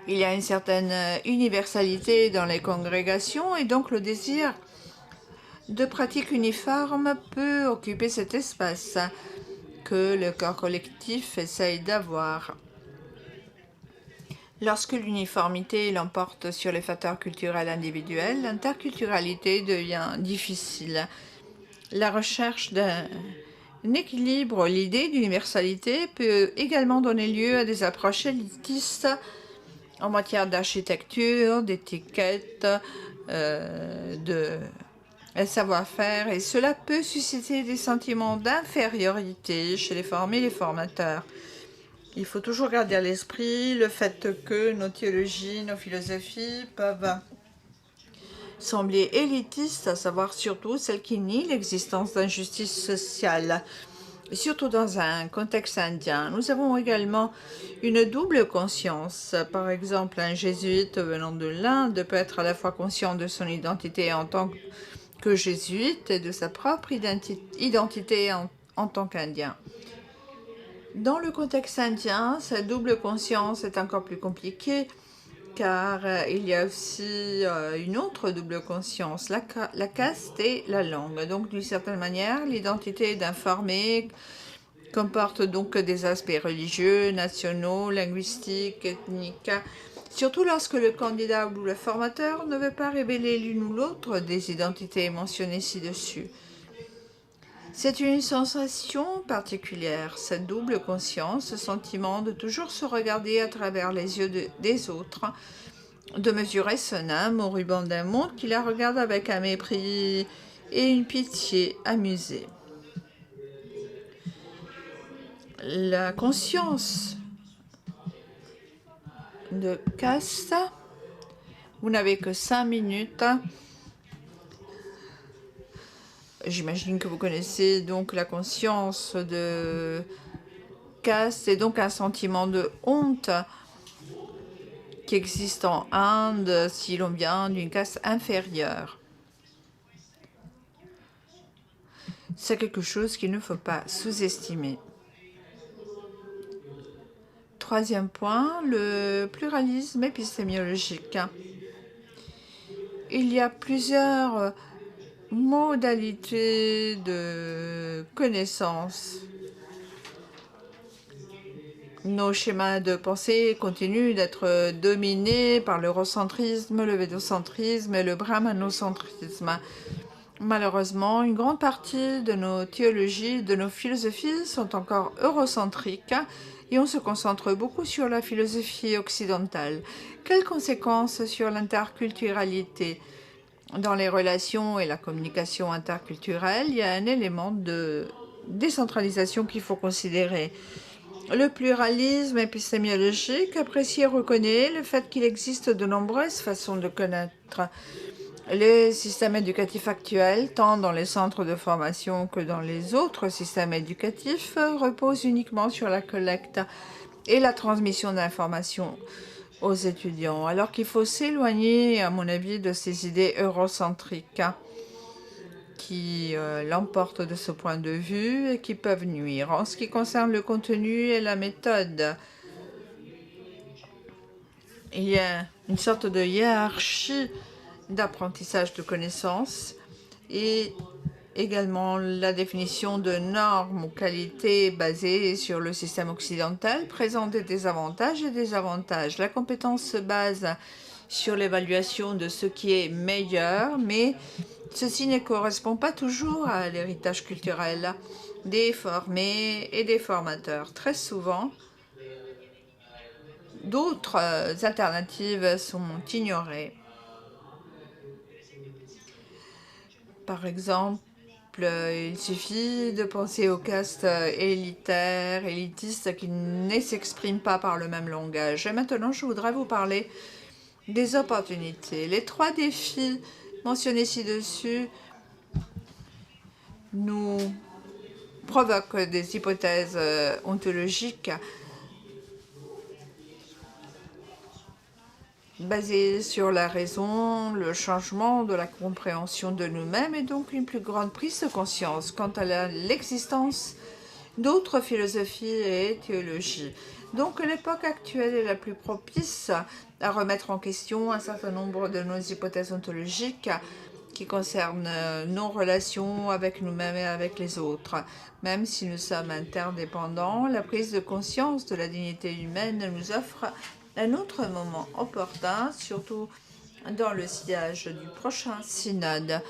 Il y a une certaine universalité dans les congrégations et donc le désir de pratique uniforme peut occuper cet espace que le corps collectif essaye d'avoir. Lorsque l'uniformité l'emporte sur les facteurs culturels individuels, l'interculturalité devient difficile. La recherche d'un équilibre, l'idée d'universalité peut également donner lieu à des approches élitistes en matière d'architecture, d'étiquette, de savoir-faire, et cela peut susciter des sentiments d'infériorité chez les formés et les formateurs. Il faut toujours garder à l'esprit le fait que nos théologies, nos philosophies peuvent sembler élitistes, à savoir surtout celles qui nient l'existence d'injustice sociale, surtout dans un contexte indien. Nous avons également une double conscience. Par exemple, un jésuite venant de l'Inde peut être à la fois conscient de son identité en tant que jésuite et de sa propre identité en tant qu'Indien. Dans le contexte indien, cette double conscience est encore plus compliquée car il y a aussi une autre double conscience, la caste et la langue. Donc, d'une certaine manière, l'identité d'un formé comporte donc des aspects religieux, nationaux, linguistiques, ethniques, surtout lorsque le candidat ou le formateur ne veut pas révéler l'une ou l'autre des identités mentionnées ci-dessus. C'est une sensation particulière, cette double conscience, ce sentiment de toujours se regarder à travers les yeux des autres, de mesurer son âme au ruban d'un monde qui la regarde avec un mépris et une pitié amusée. La conscience de caste. Vous n'avez que 5 minutes. J'imagine que vous connaissez donc la conscience de caste. C'est donc un sentiment de honte qui existe en Inde si l'on vient d'une caste inférieure. C'est quelque chose qu'il ne faut pas sous-estimer. Troisième point, le pluralisme épistémiologique. Il y a plusieurs modalités de connaissance. Nos schémas de pensée continuent d'être dominés par l'eurocentrisme, le védocentrisme et le brahmanocentrisme. Malheureusement, une grande partie de nos théologies, de nos philosophies sont encore eurocentriques et on se concentre beaucoup sur la philosophie occidentale. Quelles conséquences sur l'interculturalité? Dans les relations et la communication interculturelle, il y a un élément de décentralisation qu'il faut considérer. Le pluralisme épistémiologique apprécie et reconnaît le fait qu'il existe de nombreuses façons de connaître. Les systèmes éducatifs actuels, tant dans les centres de formation que dans les autres systèmes éducatifs, reposent uniquement sur la collecte et la transmission d'informations aux étudiants, alors qu'il faut s'éloigner, à mon avis, de ces idées eurocentriques qui l'emportent de ce point de vue et qui peuvent nuire. En ce qui concerne le contenu et la méthode, il y a une sorte de hiérarchie d'apprentissage de connaissances et également la définition de normes ou qualités basées sur le système occidental présente des désavantages et des avantages. La compétence se base sur l'évaluation de ce qui est meilleur, mais ceci ne correspond pas toujours à l'héritage culturel des formés et des formateurs. Très souvent, d'autres alternatives sont ignorées. Par exemple, il suffit de penser aux castes élitaires, élitistes qui ne s'expriment pas par le même langage. Et maintenant, je voudrais vous parler des opportunités. Les 3 défis mentionnés ci-dessus nous provoquent des hypothèses ontologiques basées sur la raison, le changement de la compréhension de nous-mêmes et donc une plus grande prise de conscience quant à l'existence d'autres philosophies et théologies. Donc l'époque actuelle est la plus propice à remettre en question un certain nombre de nos hypothèses ontologiques qui concernent nos relations avec nous-mêmes et avec les autres. Même si nous sommes interdépendants, la prise de conscience de la dignité humaine nous offre un autre moment opportun, surtout dans le sillage du prochain synode.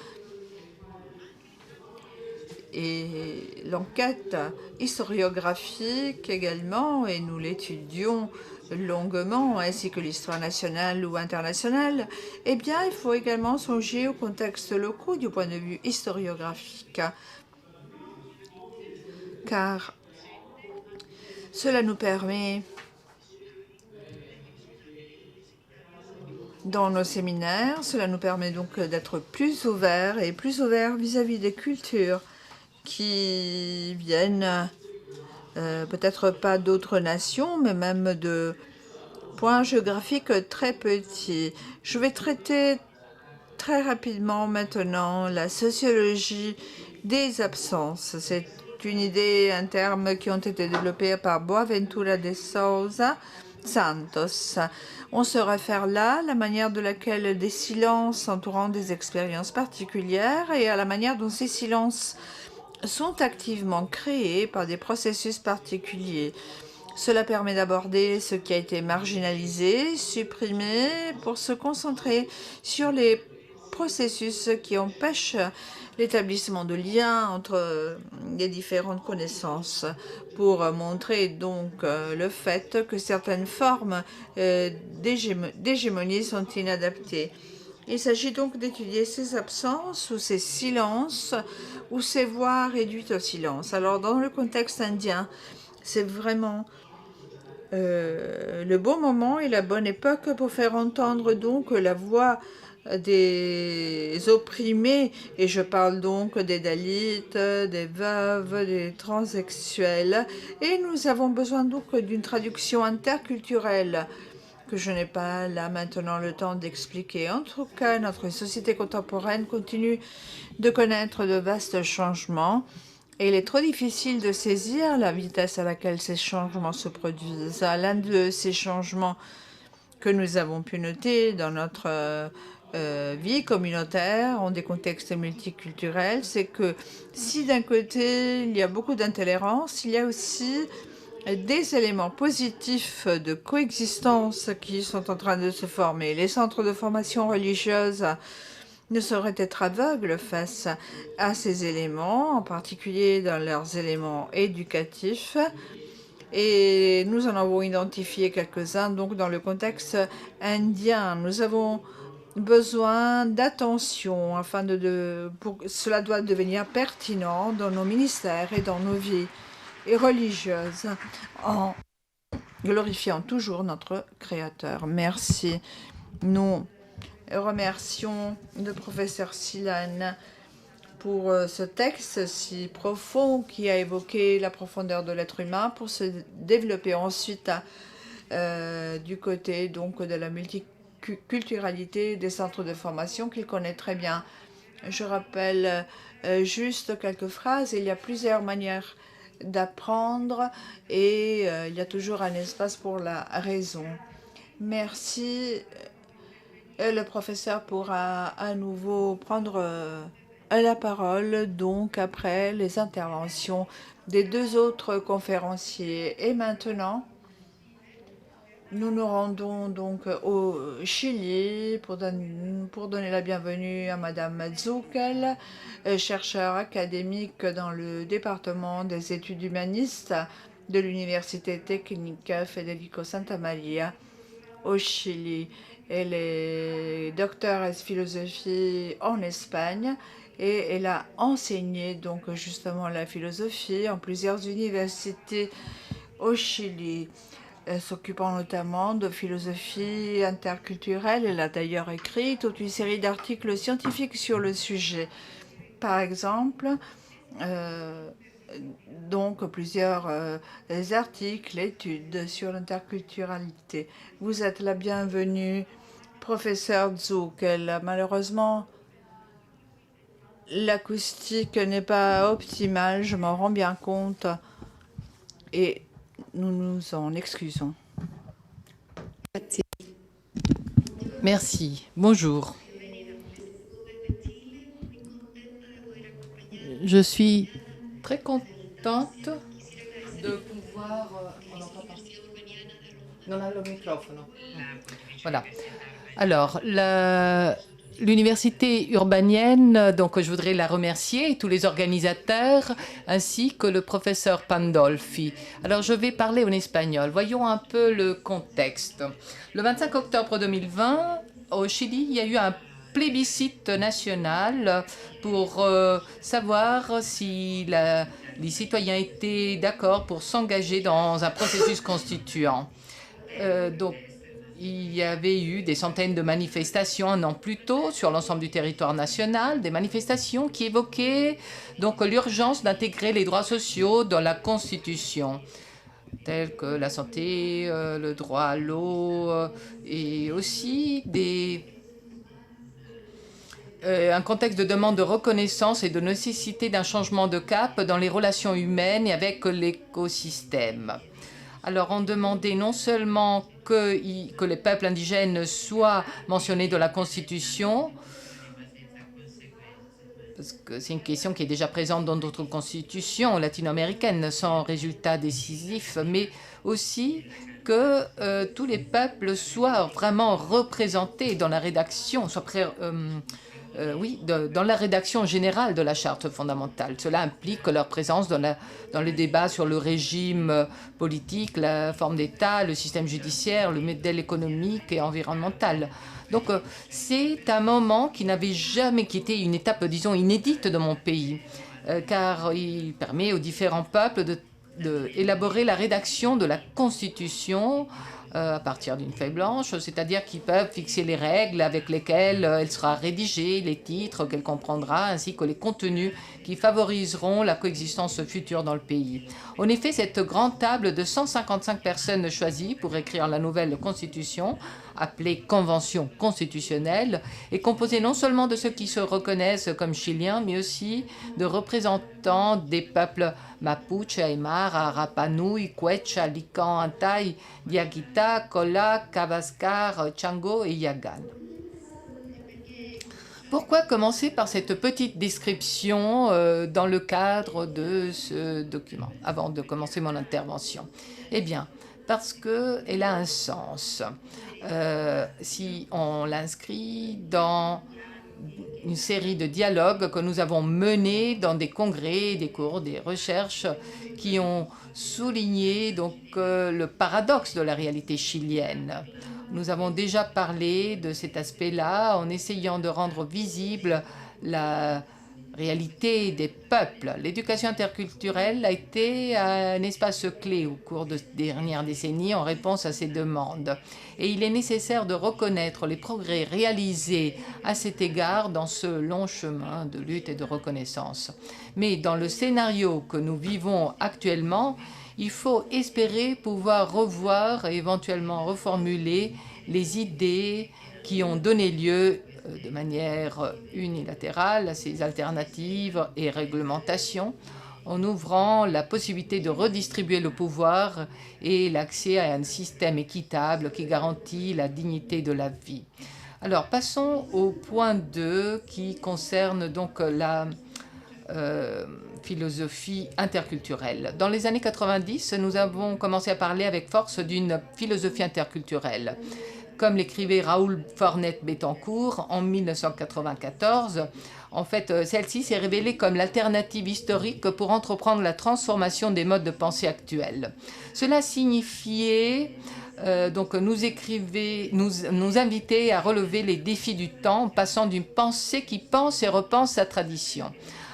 Et l'enquête historiographique également, et nous l'étudions longuement, ainsi que l'histoire nationale ou internationale, eh bien, il faut également songer aux contextes locaux du point de vue historiographique, car cela nous permet, dans nos séminaires, cela nous permet donc d'être plus ouverts et plus ouverts vis-à-vis des cultures qui viennent peut-être pas d'autres nations, mais même de points géographiques très petits. Je vais traiter très rapidement maintenant la sociologie des absences. C'est une idée, un terme qui ont été développés par Boaventura de Sousa Santos. On se réfère là à la manière de laquelle des silences entourant des expériences particulières et à la manière dont ces silences sont activement créés par des processus particuliers. Cela permet d'aborder ce qui a été marginalisé, supprimé, pour se concentrer sur les processus qui empêchent l'établissement de liens entre les différentes connaissances pour montrer donc le fait que certaines formes d'hégémonie sont inadaptées. Il s'agit donc d'étudier ces absences ou ces silences ou ces voix réduites au silence. Alors dans le contexte indien, c'est vraiment le bon moment et la bonne époque pour faire entendre donc la voix des opprimés, et je parle donc des Dalits, des veuves, des transsexuels, et nous avons besoin donc d'une traduction interculturelle que je n'ai pas là maintenant le temps d'expliquer. En tout cas, notre société contemporaine continue de connaître de vastes changements et il est trop difficile de saisir la vitesse à laquelle ces changements se produisent. L'un de ces changements que nous avons pu noter dans notre vie communautaire, en des contextes multiculturels, c'est que si d'un côté il y a beaucoup d'intolérance, il y a aussi des éléments positifs de coexistence qui sont en train de se former. Les centres de formation religieuse ne sauraient être aveugles face à ces éléments, en particulier dans leurs éléments éducatifs. Et nous en avons identifié quelques-uns. Donc, dans le contexte indien, nous avons besoin d'attention afin cela doit devenir pertinent dans nos ministères et dans nos vies et religieuses, en glorifiant toujours notre Créateur. Merci. Nous remercions le professeur Silan pour ce texte si profond qui a évoqué la profondeur de l'être humain, pour se développer ensuite du côté donc de la multiculturalité des centres de formation qu'il connaît très bien. Je rappelle juste quelques phrases. Il y a plusieurs manières d'apprendre et il y a toujours un espace pour la raison. Merci. Le professeur pourra à nouveau prendre la parole donc après les interventions des deux autres conférenciers. Et maintenant, nous nous rendons donc au Chili pour donner la bienvenue à Madame Zoukel, chercheur académique dans le département des études humanistes de l'Université Técnica Federico Santa Maria au Chili. Elle est docteure en philosophie en Espagne et elle a enseigné donc justement la philosophie en plusieurs universités au Chili, s'occupant notamment de philosophie interculturelle. Elle a d'ailleurs écrit toute une série d'articles scientifiques sur le sujet. Par exemple, donc plusieurs articles, études sur l'interculturalité. Vous êtes la bienvenue, professeur Zoukel. Malheureusement, l'acoustique n'est pas optimale, je m'en rends bien compte, et nous nous en excusons. Merci. Bonjour. Je suis très contente de pouvoir... on n'entend pas. Non, a le microphone. Voilà. Alors, l'université urbanienne, donc je voudrais la remercier, tous les organisateurs, ainsi que le professeur Pandolfi. Alors, je vais parler en espagnol. Voyons un peu le contexte. Le 25 octobre 2020, au Chili, il y a eu un plébiscite national pour savoir si les citoyens étaient d'accord pour s'engager dans un processus constituant. Donc, il y avait eu des centaines de manifestations un an plus tôt sur l'ensemble du territoire national, des manifestations qui évoquaient donc l'urgence d'intégrer les droits sociaux dans la Constitution, tels que la santé, le droit à l'eau et aussi un contexte de demande de reconnaissance et de nécessité d'un changement de cap dans les relations humaines et avec l'écosystème. Alors, on demandait non seulement que les peuples indigènes soient mentionnés dans la Constitution, parce que c'est une question qui est déjà présente dans d'autres constitutions latino-américaines sans résultat décisif, mais aussi que tous les peuples soient vraiment représentés dans la rédaction, soient dans la rédaction générale de la Charte fondamentale. Cela implique leur présence dans le débat sur le régime politique, la forme d'État, le système judiciaire, le modèle économique et environnemental. Donc c'est un moment qui n'avait jamais quitté une étape, disons, inédite de mon pays, car il permet aux différents peuples d'élaborer la rédaction de la Constitution à partir d'une feuille blanche, c'est-à-dire qu'ils peuvent fixer les règles avec lesquelles elle sera rédigée, les titres qu'elle comprendra, ainsi que les contenus qui favoriseront la coexistence future dans le pays. En effet, cette grande table de 155 personnes choisies pour écrire la nouvelle Constitution, appelée Convention constitutionnelle, est composée non seulement de ceux qui se reconnaissent comme chiliens, mais aussi de représentants des peuples Mapuche, Aymara, Rapa Nui, Quechua, Lican, Antay, Diaguita, Cola, Cabascar, Chango et Yagan. Pourquoi commencer par cette petite description dans le cadre de ce document, avant de commencer mon intervention? Eh bien, parce qu'elle a un sens. Si on l'inscrit dans une série de dialogues que nous avons menés dans des congrès, des cours, des recherches qui ont souligné donc le paradoxe de la réalité chilienne. Nous avons déjà parlé de cet aspect-là en essayant de rendre visible la réalité des peuples. L'éducation interculturelle a été un espace clé au cours des dernières décennies en réponse à ces demandes. Et il est nécessaire de reconnaître les progrès réalisés à cet égard dans ce long chemin de lutte et de reconnaissance. Mais dans le scénario que nous vivons actuellement, il faut espérer pouvoir revoir et éventuellement reformuler les idées qui ont donné lieu de manière unilatérale à ces alternatives et réglementations, en ouvrant la possibilité de redistribuer le pouvoir et l'accès à un système équitable qui garantit la dignité de la vie. Alors, passons au point 2 qui concerne donc la philosophie interculturelle. Dans les années 90, nous avons commencé à parler avec force d'une philosophie interculturelle. Comme l'écrivait Raoul Fornet-Bettencourt en 1994, en fait, celle-ci s'est révélée comme l'alternative historique pour entreprendre la transformation des modes de pensée actuels. Cela signifiait donc nous inviter à relever les défis du temps en passant d'une pensée qui pense et repense sa tradition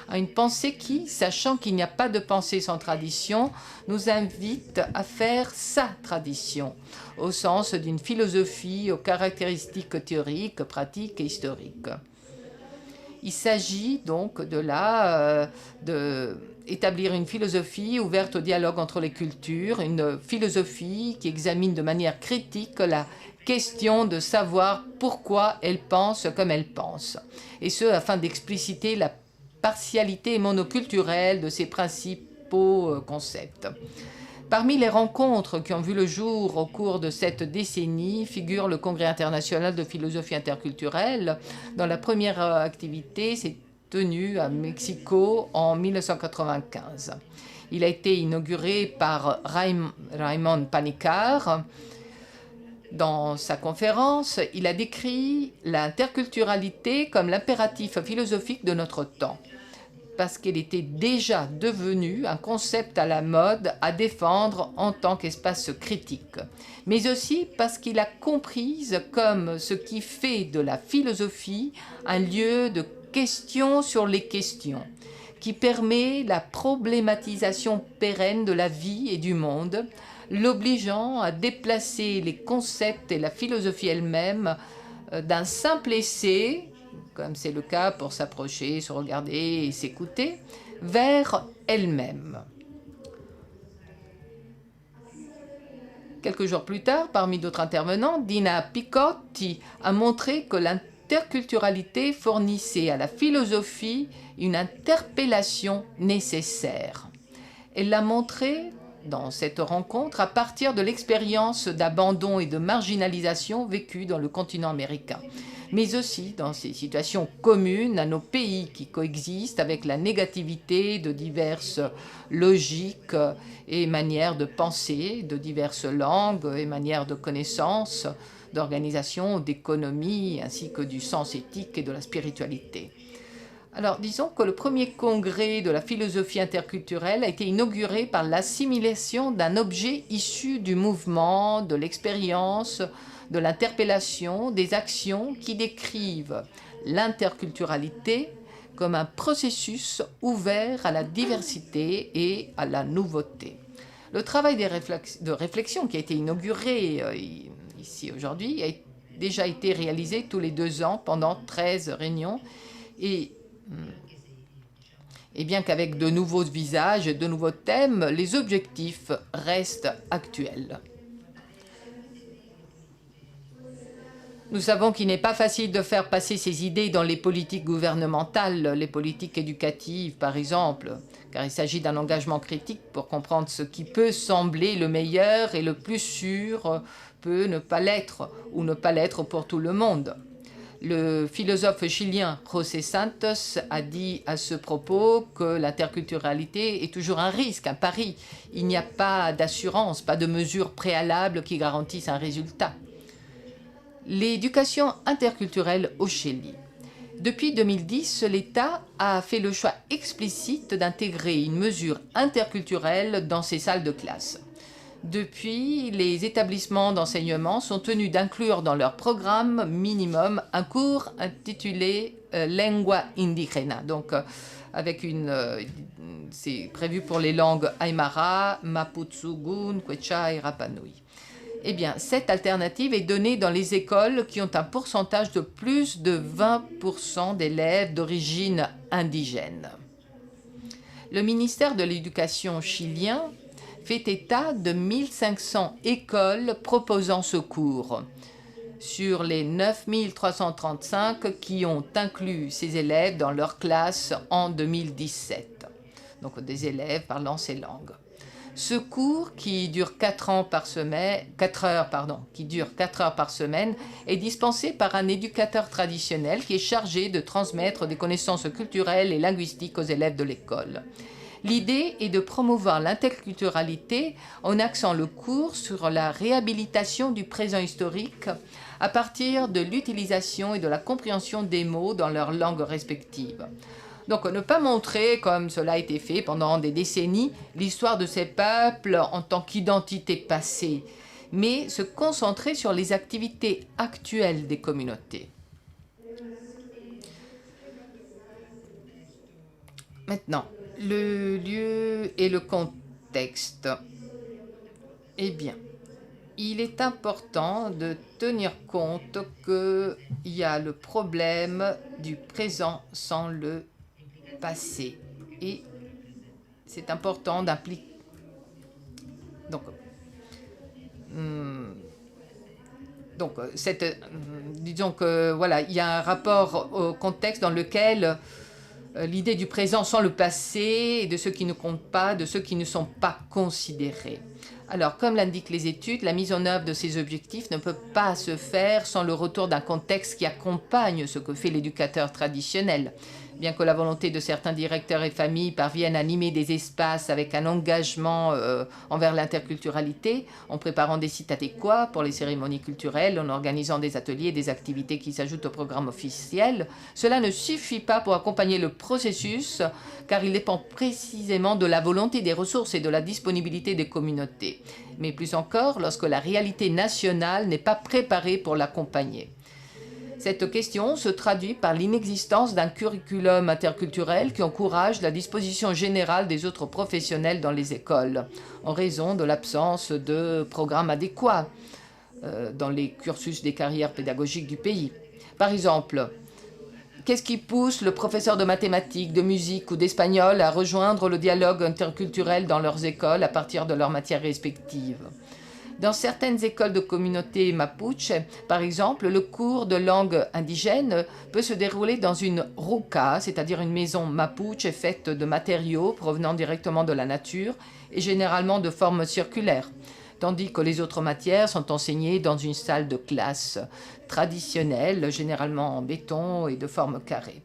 à une pensée qui, sachant qu'il n'y a pas de pensée sans tradition, nous invite à faire sa tradition, au sens d'une philosophie aux caractéristiques théoriques, pratiques et historiques. Il s'agit donc d'établir une philosophie ouverte au dialogue entre les cultures, une philosophie qui examine de manière critique la question de savoir pourquoi elle pense comme elle pense, et ce afin d'expliciter la partialité monoculturelle de ces principaux concepts. Parmi les rencontres qui ont vu le jour au cours de cette décennie figure le Congrès international de philosophie interculturelle, dont la première activité s'est tenue à Mexico en 1995. Il a été inauguré par Raymond Panikkar. Dans sa conférence, il a décrit l'interculturalité comme l'impératif philosophique de notre temps, parce qu'elle était déjà devenue un concept à la mode à défendre en tant qu'espace critique, mais aussi parce qu'il a comprise comme ce qui fait de la philosophie un lieu de questions sur les questions, qui permet la problématisation pérenne de la vie et du monde, l'obligeant à déplacer les concepts et la philosophie elle-même d'un simple essai, comme c'est le cas pour s'approcher, se regarder et s'écouter, vers elle-même. Quelques jours plus tard, parmi d'autres intervenants, Dina Picotti a montré que l'interculturalité fournissait à la philosophie une interpellation nécessaire. Elle l'a montré dans cette rencontre à partir de l'expérience d'abandon et de marginalisation vécue dans le continent américain, mais aussi dans ces situations communes à nos pays qui coexistent avec la négativité de diverses logiques et manières de penser, de diverses langues et manières de connaissance, d'organisation, d'économie, ainsi que du sens éthique et de la spiritualité. Alors, disons que le premier congrès de la philosophie interculturelle a été inauguré par l'assimilation d'un objet issu du mouvement, de l'expérience, de l'interpellation, des actions qui décrivent l'interculturalité comme un processus ouvert à la diversité et à la nouveauté. Le travail de réflexion qui a été inauguré ici aujourd'hui a déjà été réalisé tous les 2 ans pendant 13 réunions et bien qu'avec de nouveaux visages, de nouveaux thèmes, les objectifs restent actuels. Nous savons qu'il n'est pas facile de faire passer ces idées dans les politiques gouvernementales, les politiques éducatives par exemple, car il s'agit d'un engagement critique pour comprendre ce qui peut sembler le meilleur et le plus sûr peut ne pas l'être ou ne pas l'être pour tout le monde. Le philosophe chilien José Santos a dit à ce propos que l'interculturalité est toujours un risque, un pari. Il n'y a pas d'assurance, pas de mesures préalables qui garantissent un résultat. L'éducation interculturelle au Chili. Depuis 2010, l'État a fait le choix explicite d'intégrer une mesure interculturelle dans ses salles de classe. Depuis, les établissements d'enseignement sont tenus d'inclure dans leur programme minimum un cours intitulé Lengua Indigena. Donc, c'est prévu pour les langues Aymara, Mapudungun, Quechua et Rapa Nui. Eh bien, cette alternative est donnée dans les écoles qui ont un pourcentage de plus de 20% d'élèves d'origine indigène. Le ministère de l'Éducation chilien fait état de 1500 écoles proposant ce cours, sur les 9335 qui ont inclus ces élèves dans leur classe en 2017, donc des élèves parlant ces langues. Ce cours, qui dure 4 heures par semaine, est dispensé par un éducateur traditionnel qui est chargé de transmettre des connaissances culturelles et linguistiques aux élèves de l'école. L'idée est de promouvoir l'interculturalité en axant le cours sur la réhabilitation du présent historique à partir de l'utilisation et de la compréhension des mots dans leurs langues respectives. Donc, ne pas montrer, comme cela a été fait pendant des décennies, l'histoire de ces peuples en tant qu'identité passée, mais se concentrer sur les activités actuelles des communautés. Maintenant, le lieu et le contexte. Eh bien, il est important de tenir compte qu'il y a le problème du présent sans le passé. Et c'est important d'impliquer. Disons que voilà, il y a un rapport au contexte dans lequel l'idée du présent sans le passé et de ceux qui ne comptent pas, de ceux qui ne sont pas considérés. Alors, comme l'indiquent les études, la mise en œuvre de ces objectifs ne peut pas se faire sans le retour d'un contexte qui accompagne ce que fait l'éducateur traditionnel. Bien que la volonté de certains directeurs et familles parvienne à animer des espaces avec un engagement envers l'interculturalité, en préparant des sites adéquats pour les cérémonies culturelles, en organisant des ateliers et des activités qui s'ajoutent au programme officiel, cela ne suffit pas pour accompagner le processus, car il dépend précisément de la volonté, des ressources et de la disponibilité des communautés. Mais plus encore, lorsque la réalité nationale n'est pas préparée pour l'accompagner. Cette question se traduit par l'inexistence d'un curriculum interculturel qui encourage la disposition générale des autres professionnels dans les écoles, en raison de l'absence de programmes adéquats dans les cursus des carrières pédagogiques du pays. Par exemple, qu'est-ce qui pousse le professeur de mathématiques, de musique ou d'espagnol à rejoindre le dialogue interculturel dans leurs écoles à partir de leurs matières respectives ? Dans certaines écoles de communauté mapuche, par exemple, le cours de langue indigène peut se dérouler dans une ruca, c'est-à-dire une maison mapuche faite de matériaux provenant directement de la nature et généralement de forme circulaire, tandis que les autres matières sont enseignées dans une salle de classe traditionnelle, généralement en béton et de forme carrée.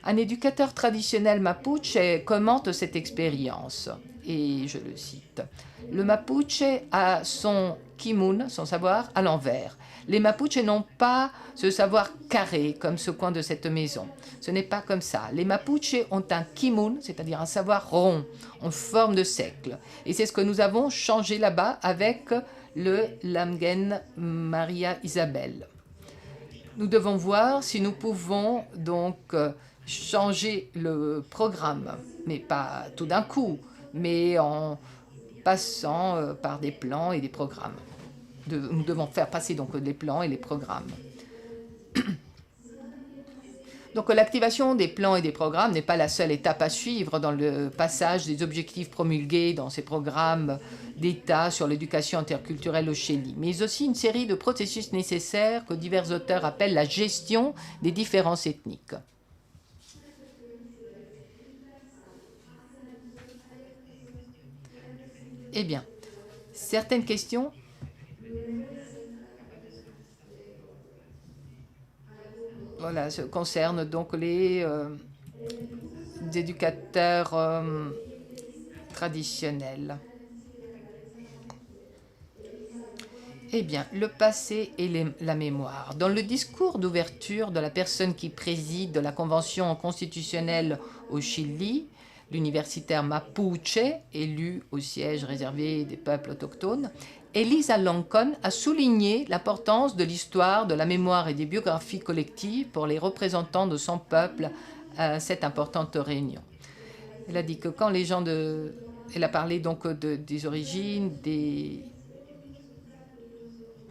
Un éducateur traditionnel mapuche commente cette expérience. et je le cite, « Le Mapuche a son kimun, son savoir, à l'envers. Les Mapuches n'ont pas ce savoir carré comme ce coin de cette maison. Ce n'est pas comme ça. Les Mapuches ont un kimun, c'est-à-dire un savoir rond, en forme de cercle. Et c'est ce que nous avons changé là-bas avec le Lamgen Maria Isabel. Nous devons voir si nous pouvons donc changer le programme, mais pas tout d'un coup, mais en passant par des plans et des programmes. Nous devons faire passer donc les plans et les programmes. Donc l'activation des plans et des programmes n'est pas la seule étape à suivre dans le passage des objectifs promulgués dans ces programmes d'État sur l'éducation interculturelle au Chili, mais aussi une série de processus nécessaires que divers auteurs appellent la gestion des différences ethniques. Eh bien, certaines questions voilà, concernent donc les éducateurs traditionnels. Eh bien, le passé et la mémoire. Dans le discours d'ouverture de la personne qui préside la Convention constitutionnelle au Chili, l'universitaire Mapuche, élu au siège réservé des peuples autochtones, Elisa Loncon a souligné l'importance de l'histoire, de la mémoire et des biographies collectives pour les représentants de son peuple à cette importante réunion. Elle a dit que quand les gens de... Elle a parlé donc des origines, de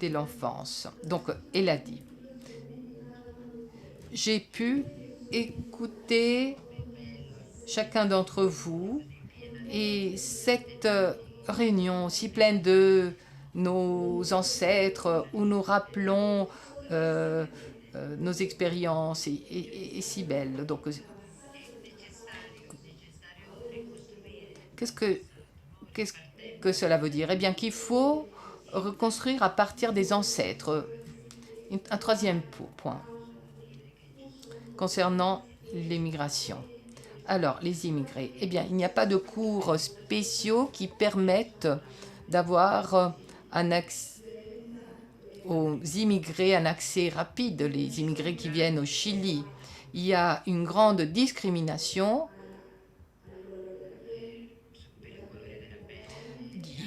l'enfance. Donc, elle a dit, j'ai pu écouter chacun d'entre vous et cette réunion si pleine de nos ancêtres où nous rappelons nos expériences est si belle. Donc, qu'est-ce que cela veut dire? Eh bien, qu'il faut reconstruire à partir des ancêtres. Un troisième point concernant l'immigration. Alors, les immigrés, eh bien, il n'y a pas de cours spéciaux qui permettent d'avoir un accès aux immigrés, un accès rapide, les immigrés qui viennent au Chili. Il y a une grande discrimination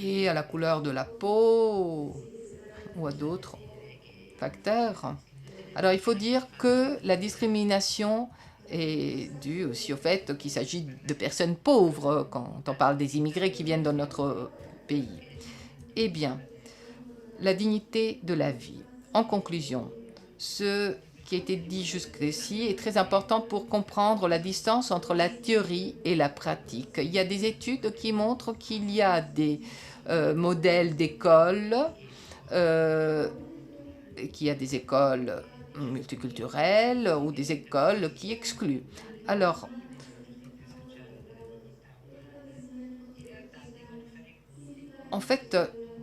liée à la couleur de la peau ou à d'autres facteurs. Alors, il faut dire que la discrimination est due aussi au fait qu'il s'agit de personnes pauvres quand on parle des immigrés qui viennent dans notre pays. Eh bien, la dignité de la vie. En conclusion, ce qui a été dit jusqu'ici est très important pour comprendre la distance entre la théorie et la pratique. Il y a des études qui montrent qu'il y a des modèles d'écoles, qu'il y a des écoles multiculturelles ou des écoles qui excluent. Alors, en fait,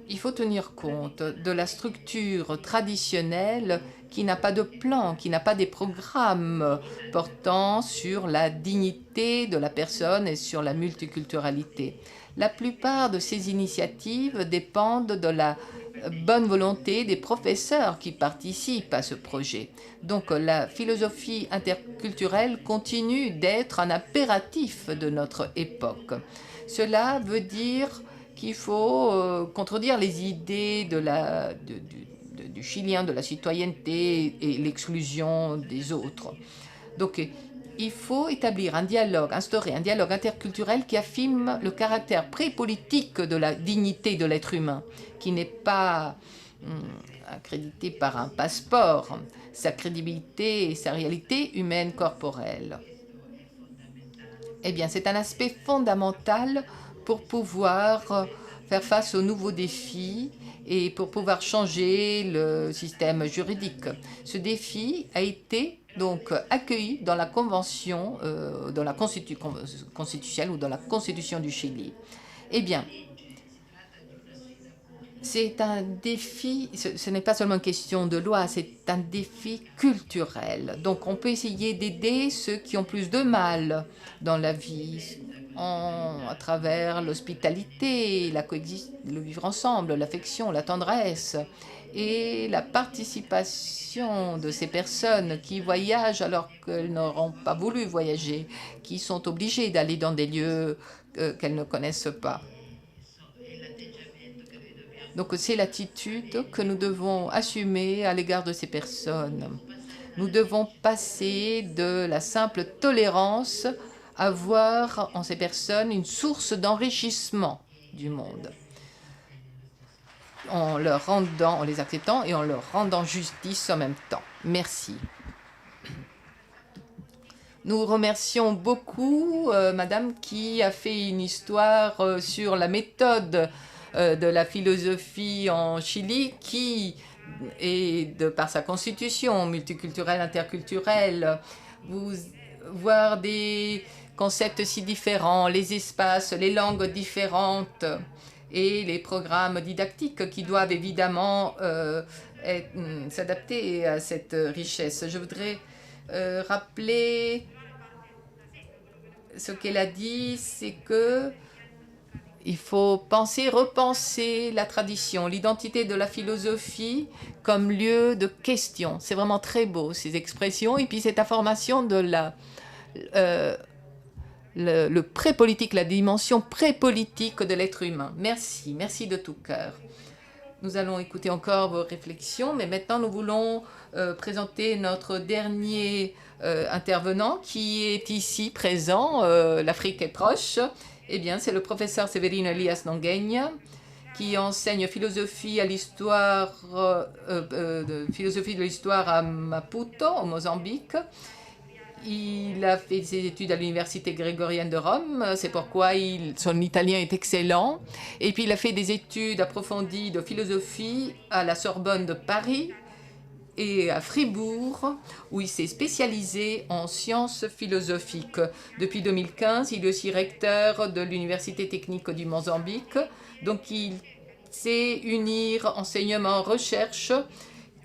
il faut tenir compte de la structure traditionnelle qui n'a pas de plan, qui n'a pas des programmes portant sur la dignité de la personne et sur la multiculturalité. La plupart de ces initiatives dépendent de la bonne volonté des professeurs qui participent à ce projet. Donc la philosophie interculturelle continue d'être un impératif de notre époque. Cela veut dire qu'il faut contredire les idées du Chilien, de la citoyenneté et l'exclusion des autres. Donc, il faut établir un dialogue, instaurer un dialogue interculturel qui affirme le caractère pré-politique de la dignité de l'être humain, qui n'est pas accrédité par un passeport, sa crédibilité et sa réalité humaine corporelle. Eh bien, c'est un aspect fondamental pour pouvoir faire face aux nouveaux défis et pour pouvoir changer le système juridique. Ce défi a été donc accueilli dans la Convention, dans la constitutionnelle ou dans la Constitution du Chili. Eh bien, C'est un défi, ce n'est pas seulement une question de loi, c'est un défi culturel. Donc on peut essayer d'aider ceux qui ont plus de mal dans la vie, à travers l'hospitalité, le vivre ensemble, l'affection, la tendresse et la participation de ces personnes qui voyagent alors qu'elles n'auront pas voulu voyager, qui sont obligées d'aller dans des lieux qu'elles ne connaissent pas. Donc c'est l'attitude que nous devons assumer à l'égard de ces personnes. Nous devons passer de la simple tolérance à voir en ces personnes une source d'enrichissement du monde, en les acceptant et en leur rendant justice en même temps. Merci. Nous remercions beaucoup Madame qui a fait une histoire sur la méthode de la philosophie en Chili qui est, par sa constitution multiculturelle, interculturelle, voir des concepts si différents, les espaces, les langues différentes et les programmes didactiques qui doivent évidemment s'adapter à cette richesse. Je voudrais rappeler ce qu'elle a dit, c'est que il faut repenser la tradition, l'identité de la philosophie comme lieu de question. C'est vraiment très beau, ces expressions. Et puis cette information de le pré-politique, la dimension pré-politique de l'être humain. Merci, merci de tout cœur. Nous allons écouter encore vos réflexions, mais maintenant nous voulons présenter notre dernier intervenant qui est ici présent. L'Afrique est proche. Eh bien, c'est le professeur Severino Elias Nongueña qui enseigne philosophie de l'histoire à Maputo, au Mozambique. Il a fait ses études à l'Université grégorienne de Rome, c'est pourquoi son italien est excellent. Et puis il a fait des études approfondies de philosophie à la Sorbonne de Paris et à Fribourg, où il s'est spécialisé en sciences philosophiques. Depuis 2015, il est aussi recteur de l'Université technique du Mozambique. Donc il sait unir enseignement, recherche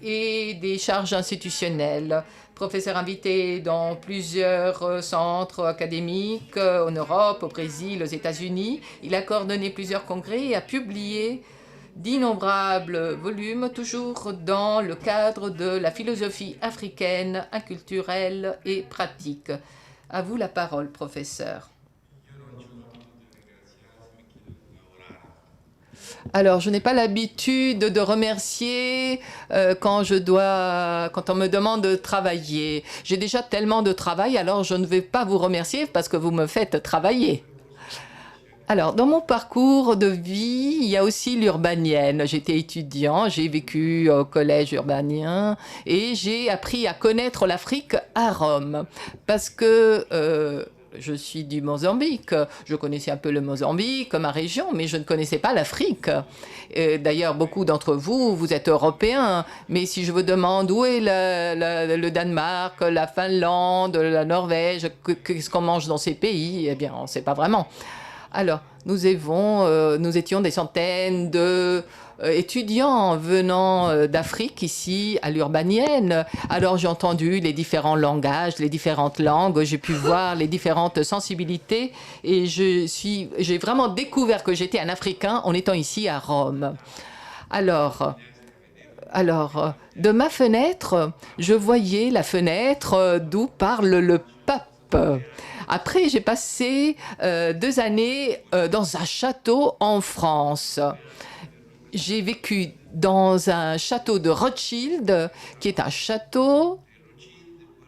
et des charges institutionnelles. Professeur invité dans plusieurs centres académiques en Europe, au Brésil, aux États-Unis. Il a coordonné plusieurs congrès et a publié d'innombrables volumes, toujours dans le cadre de la philosophie africaine, inculturelle et pratique. À vous la parole, professeur. Alors, je n'ai pas l'habitude de remercier quand on me demande de travailler. J'ai déjà tellement de travail, alors je ne vais pas vous remercier parce que vous me faites travailler. Alors, dans mon parcours de vie, il y a aussi l'urbanienne. J'étais étudiant, j'ai vécu au collège urbanien et j'ai appris à connaître l'Afrique à Rome. Parce que je suis du Mozambique. Je connaissais un peu le Mozambique, ma région, mais je ne connaissais pas l'Afrique. D'ailleurs, beaucoup d'entre vous, vous êtes européens. Mais si je vous demande où est le Danemark, la Finlande, la Norvège, qu'est-ce qu'on mange dans ces pays, eh bien, on ne sait pas vraiment. Alors, nous étions des centaines d'étudiants venant d'Afrique, ici, à l'Urbanienne. Alors, j'ai entendu les différents langages, les différentes langues, j'ai pu voir les différentes sensibilités et j'ai vraiment découvert que j'étais un Africain en étant ici à Rome. Alors, de ma fenêtre, je voyais la fenêtre d'où parle le pape. Après, j'ai passé 2 années dans un château en France. J'ai vécu dans un château de Rothschild, qui est un château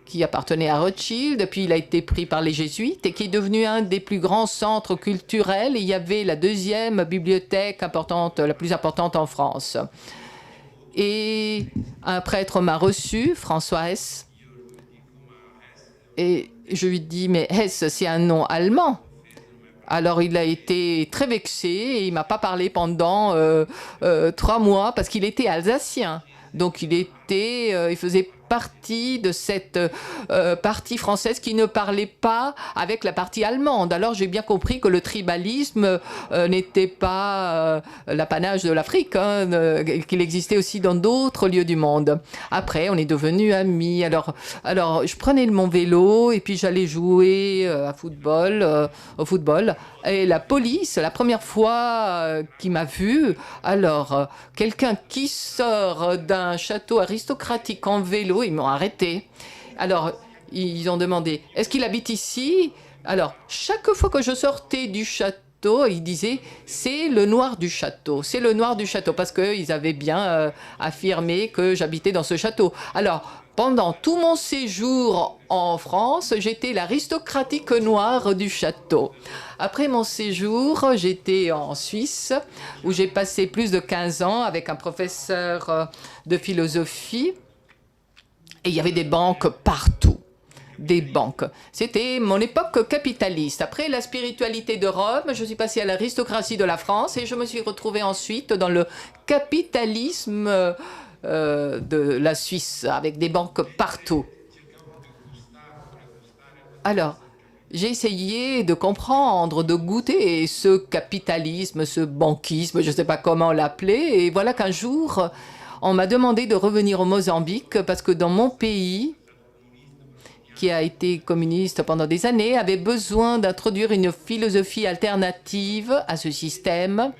qui appartenait à Rothschild, puis il a été pris par les jésuites et qui est devenu un des plus grands centres culturels. Il y avait la 2e bibliothèque importante, la plus importante en France. Et un prêtre m'a reçu, François Hess, et je lui dis, mais Hess, c'est un nom allemand. Alors il a été très vexé et il ne m'a pas parlé pendant 3 mois parce qu'il était alsacien. Donc il faisait partie de cette partie française qui ne parlait pas avec la partie allemande. Alors j'ai bien compris que le tribalisme n'était pas l'apanage de l'Afrique, hein, qu'il existait aussi dans d'autres lieux du monde. Après, on est devenus amis. Alors je prenais mon vélo et puis j'allais jouer au football. Et la police, la première fois qui m'a vu, alors quelqu'un qui sort d'un château aristocratique en vélo, ils m'ont arrêté. Alors ils ont demandé, est-ce qu'il habite ici? Alors chaque fois que je sortais du château, ils disaient, c'est le noir du château, c'est le noir du château, parce qu'ils avaient bien affirmé que j'habitais dans ce château. Alors pendant tout mon séjour en France, j'étais l'aristocratique noire du château. Après mon séjour, j'étais en Suisse, où j'ai passé plus de 15 ans avec un professeur de philosophie. Et il y avait des banques partout. Des banques. C'était mon époque capitaliste. Après la spiritualité de Rome, je suis passée à l'aristocratie de la France et je me suis retrouvée ensuite dans le capitalisme de la Suisse, avec des banques partout. Alors, j'ai essayé de comprendre, de goûter ce capitalisme, ce banquisme, je ne sais pas comment l'appeler. Et voilà qu'un jour, on m'a demandé de revenir au Mozambique parce que dans mon pays, qui a été communiste pendant des années, avait besoin d'introduire une philosophie alternative à ce système.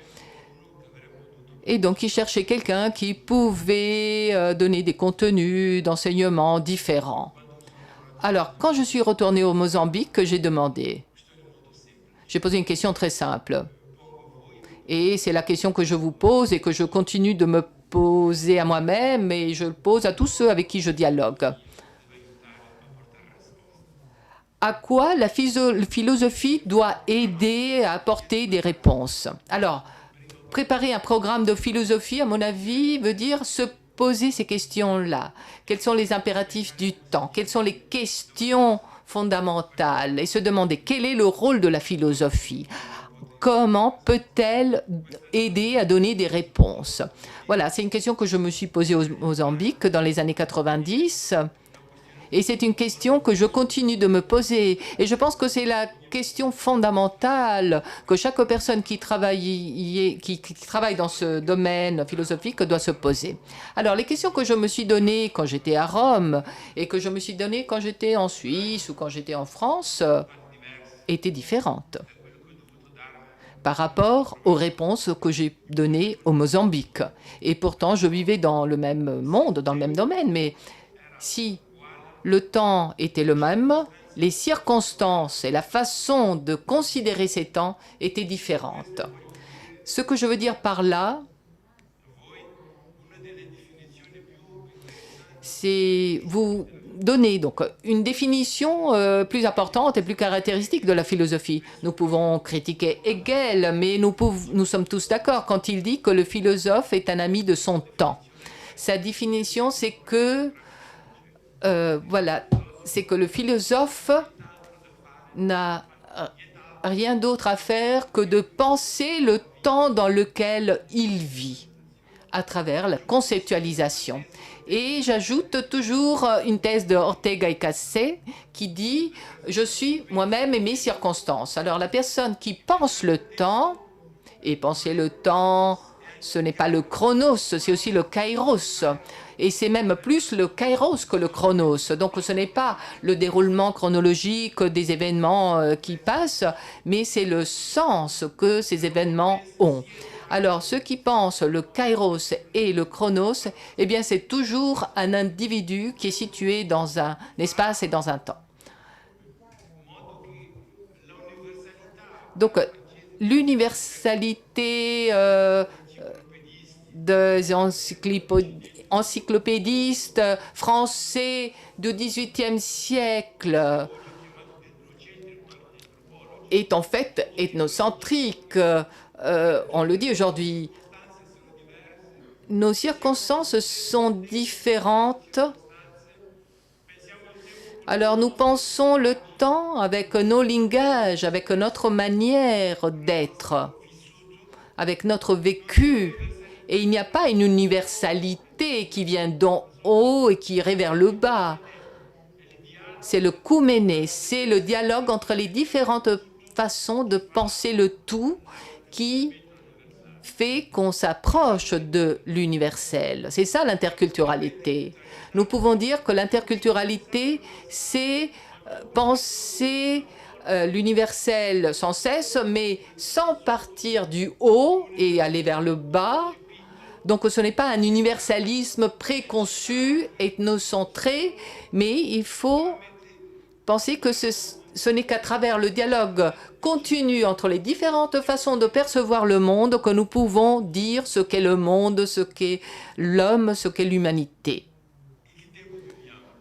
Et donc, il cherchait quelqu'un qui pouvait donner des contenus d'enseignement différents. Alors, quand je suis retournée au Mozambique, j'ai demandé. J'ai posé une question très simple. Et c'est la question que je vous pose et que je continue de me poser à moi-même et je le pose à tous ceux avec qui je dialogue. À quoi la philosophie doit aider à apporter des réponses? Alors, préparer un programme de philosophie, à mon avis, veut dire se poser ces questions-là. Quels sont les impératifs du temps? Quelles sont les questions fondamentales? Et se demander quel est le rôle de la philosophie? Comment peut-elle aider à donner des réponses? Voilà, c'est une question que je me suis posée au Mozambique dans les années 90. Et c'est une question que je continue de me poser. Et je pense que c'est la question fondamentale que chaque personne qui travaille dans ce domaine philosophique doit se poser. Alors, les questions que je me suis données quand j'étais à Rome et que je me suis données quand j'étais en Suisse ou quand j'étais en France étaient différentes par rapport aux réponses que j'ai données au Mozambique. Et pourtant, je vivais dans le même monde, dans le même domaine. Mais si le temps était le même, les circonstances et la façon de considérer ces temps étaient différentes. Ce que je veux dire par là, c'est vous donner donc une définition plus importante et plus caractéristique de la philosophie. Nous pouvons critiquer Hegel, mais nous sommes tous d'accord quand il dit que le philosophe est un ami de son temps. Sa définition, c'est que c'est que le philosophe n'a rien d'autre à faire que de penser le temps dans lequel il vit, à travers la conceptualisation. Et j'ajoute toujours une thèse de Ortega y Gasset qui dit « Je suis moi-même et mes circonstances ». Alors la personne qui pense le temps, et penser le temps, ce n'est pas le chronos, c'est aussi le kairos. Et c'est même plus le kairos que le chronos. Donc ce n'est pas le déroulement chronologique des événements qui passent, mais c'est le sens que ces événements ont. Alors ceux qui pensent le kairos et le chronos, eh bien c'est toujours un individu qui est situé dans un espace et dans un temps. Donc l'universalité des encyclopédistes français du XVIIIe siècle est en fait ethnocentrique. On le dit aujourd'hui. Nos circonstances sont différentes. Alors nous pensons le temps avec nos langages, avec notre manière d'être, avec notre vécu. Et il n'y a pas une universalité qui vient d'en haut et qui irait vers le bas. C'est le koumene, c'est le dialogue entre les différentes façons de penser le tout qui fait qu'on s'approche de l'universel. C'est ça l'interculturalité. Nous pouvons dire que l'interculturalité, c'est penser l'universel sans cesse, mais sans partir du haut et aller vers le bas. Donc ce n'est pas un universalisme préconçu, ethnocentré, mais il faut penser que ce n'est qu'à travers le dialogue continu entre les différentes façons de percevoir le monde que nous pouvons dire ce qu'est le monde, ce qu'est l'homme, ce qu'est l'humanité.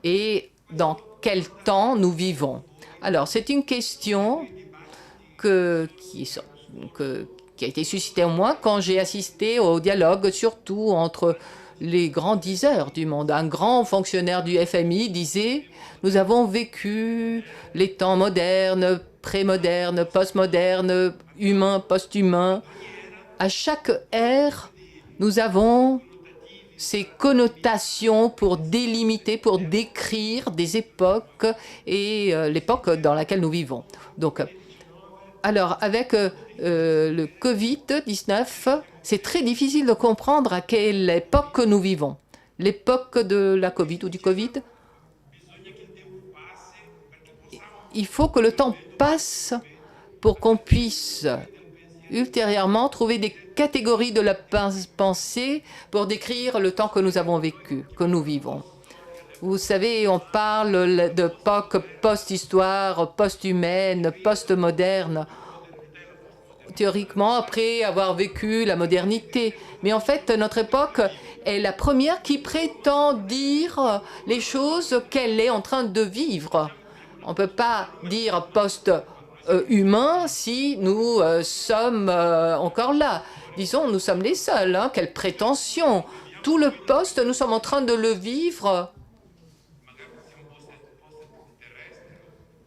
Et dans quel temps nous vivons. Alors, c'est une question qui a été suscitée en moi quand j'ai assisté au dialogue, surtout entre les grands diseurs du monde. Un grand fonctionnaire du FMI disait « Nous avons vécu les temps modernes, pré-modernes, post-modernes, humains, post-humains. À chaque ère, nous avons ces connotations pour délimiter, pour décrire des époques et l'époque dans laquelle nous vivons. » Donc, alors, avec le Covid-19, c'est très difficile de comprendre à quelle époque nous vivons. L'époque de la Covid ou du Covid. Il faut que le temps passe pour qu'on puisse ultérieurement trouver des catégories de la pensée pour décrire le temps que nous avons vécu, que nous vivons. Vous savez, on parle d'époque post-histoire, post-humaine, post-moderne, théoriquement après avoir vécu la modernité. Mais en fait, notre époque est la première qui prétend dire les choses qu'elle est en train de vivre. On ne peut pas dire post-humain si nous sommes encore là. Disons, nous sommes les seuls. Hein. Quelle prétention! Tout le post, nous sommes en train de le vivre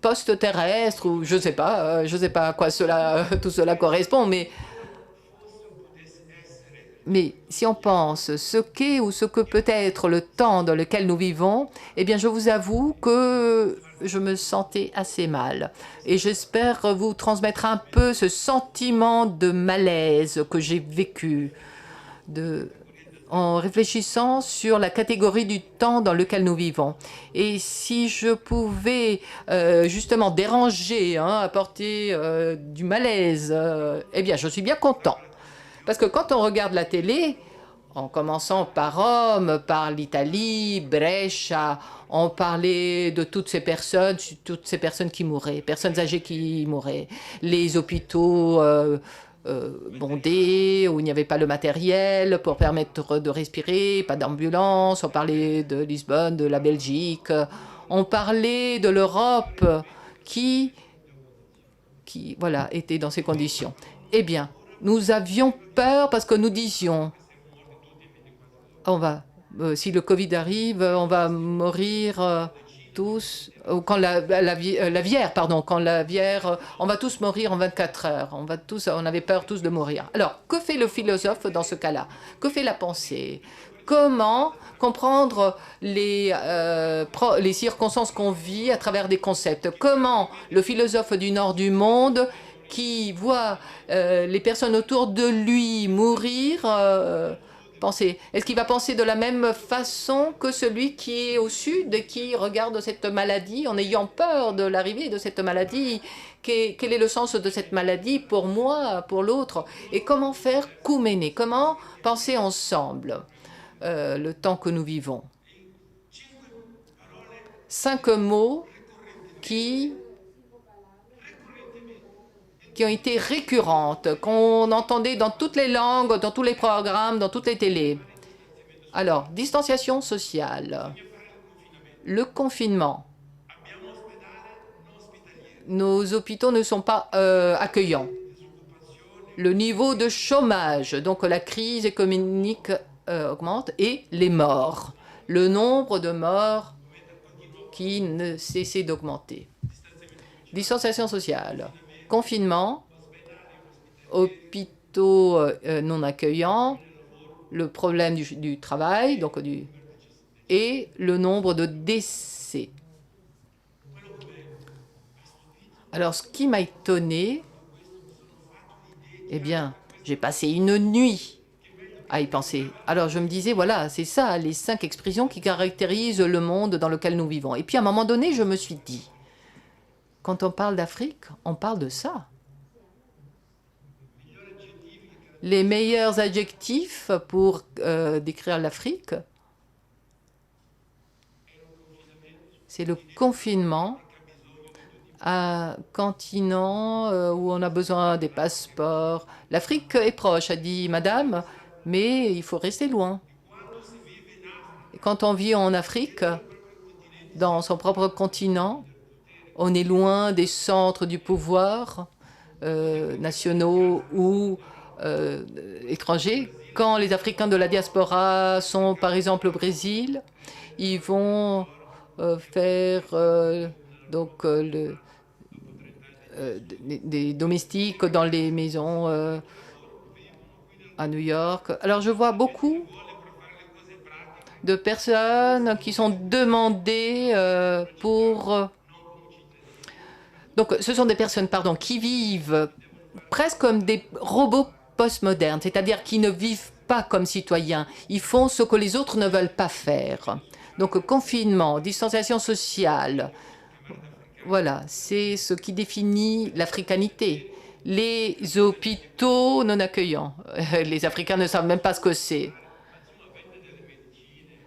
post-terrestre ou je sais pas à quoi tout cela correspond, mais si on pense ce qu'est ou ce que peut être le temps dans lequel nous vivons, eh bien, je vous avoue que je me sentais assez mal. Et j'espère vous transmettre un peu ce sentiment de malaise que j'ai vécu en réfléchissant sur la catégorie du temps dans lequel nous vivons. Et si je pouvais justement déranger, apporter du malaise, eh bien, je suis bien content. Parce que quand on regarde la télé, en commençant par Rome, par l'Italie, Brescia, on parlait de toutes ces personnes qui mouraient, personnes âgées qui mouraient, les hôpitaux bondés, où il n'y avait pas le matériel pour permettre de respirer, pas d'ambulance, on parlait de Lisbonne, de la Belgique, on parlait de l'Europe qui voilà, était dans ces conditions. Eh bien, nous avions peur parce que nous disions si le Covid arrive, on va mourir tous. Quand la Vierre, on va tous mourir en 24 heures. On avait peur tous de mourir. Alors, que fait le philosophe dans ce cas-là? Que fait la pensée? Comment comprendre les circonstances qu'on vit à travers des concepts? Comment le philosophe du nord du monde qui voit les personnes autour de lui mourir penser? Est-ce qu'il va penser de la même façon que celui qui est au sud et qui regarde cette maladie en ayant peur de l'arrivée de cette maladie? Quel est le sens de cette maladie pour moi, pour l'autre? Et comment faire koumene? Comment penser ensemble le temps que nous vivons? 5 mots qui ont été récurrentes, qu'on entendait dans toutes les langues, dans tous les programmes, dans toutes les télés. Alors, distanciation sociale, le confinement. Nos hôpitaux ne sont pas accueillants. Le niveau de chômage, donc la crise économique augmente, et les morts. Le nombre de morts qui ne cessait d'augmenter. Distanciation sociale. Confinement, hôpitaux non accueillants, le problème du travail, donc et le nombre de décès. Alors, ce qui m'a étonné, eh bien, j'ai passé une nuit à y penser. Alors, je me disais, voilà, c'est ça, les 5 expressions qui caractérisent le monde dans lequel nous vivons. Et puis, à un moment donné, je me suis dit, quand on parle d'Afrique, on parle de ça. Les meilleurs adjectifs pour décrire l'Afrique, c'est le confinement, un continent où on a besoin des passeports. L'Afrique est proche, a dit madame, mais il faut rester loin. Et quand on vit en Afrique, dans son propre continent, on est loin des centres du pouvoir nationaux ou étrangers. Quand les Africains de la diaspora sont par exemple au Brésil, ils vont faire des domestiques dans les maisons à New York. Alors je vois beaucoup de personnes qui sont demandées pour... Donc ce sont des personnes, pardon, qui vivent presque comme des robots postmodernes, c'est-à-dire qui ne vivent pas comme citoyens. Ils font ce que les autres ne veulent pas faire. Donc confinement, distanciation sociale, voilà, c'est ce qui définit l'africanité. Les hôpitaux non accueillants. Les Africains ne savent même pas ce que c'est.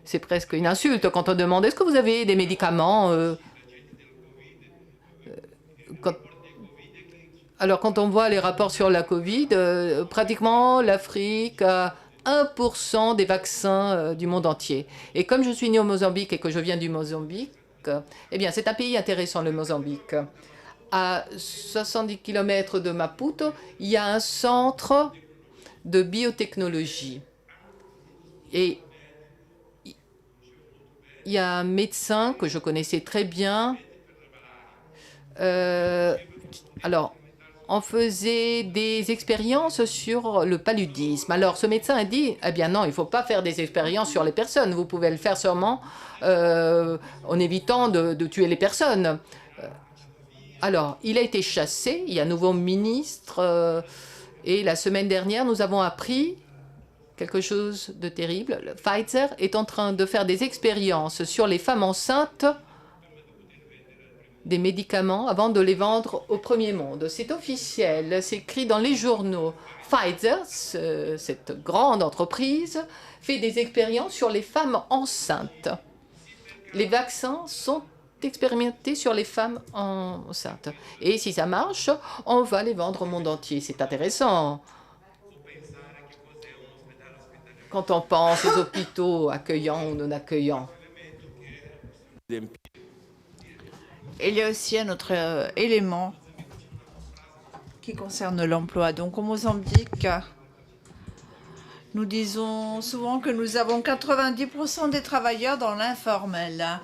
C'est presque une insulte quand on demande « Est-ce que vous avez des médicaments Alors, quand on voit les rapports sur la Covid, pratiquement l'Afrique a 1% des vaccins du monde entier. Et comme je suis né au Mozambique et que je viens du Mozambique, eh bien, c'est un pays intéressant, le Mozambique. À 70 km de Maputo, il y a un centre de biotechnologie. Et il y a un médecin que je connaissais très bien. Alors, on faisait des expériences sur le paludisme. Alors, ce médecin a dit, eh bien non, il ne faut pas faire des expériences sur les personnes. Vous pouvez le faire seulement en évitant de tuer les personnes. Alors, il a été chassé, il y a un nouveau ministre, et la semaine dernière, nous avons appris quelque chose de terrible. Le Pfizer est en train de faire des expériences sur les femmes enceintes des médicaments avant de les vendre au premier monde. C'est officiel, c'est écrit dans les journaux. Pfizer, cette grande entreprise, fait des expériences sur les femmes enceintes. Les vaccins sont expérimentés sur les femmes enceintes. Et si ça marche, on va les vendre au monde entier. C'est intéressant. Quand on pense aux hôpitaux accueillants ou non accueillants. Il y a aussi un autre élément qui concerne l'emploi. Donc au Mozambique, nous disons souvent que nous avons 90% des travailleurs dans l'informel.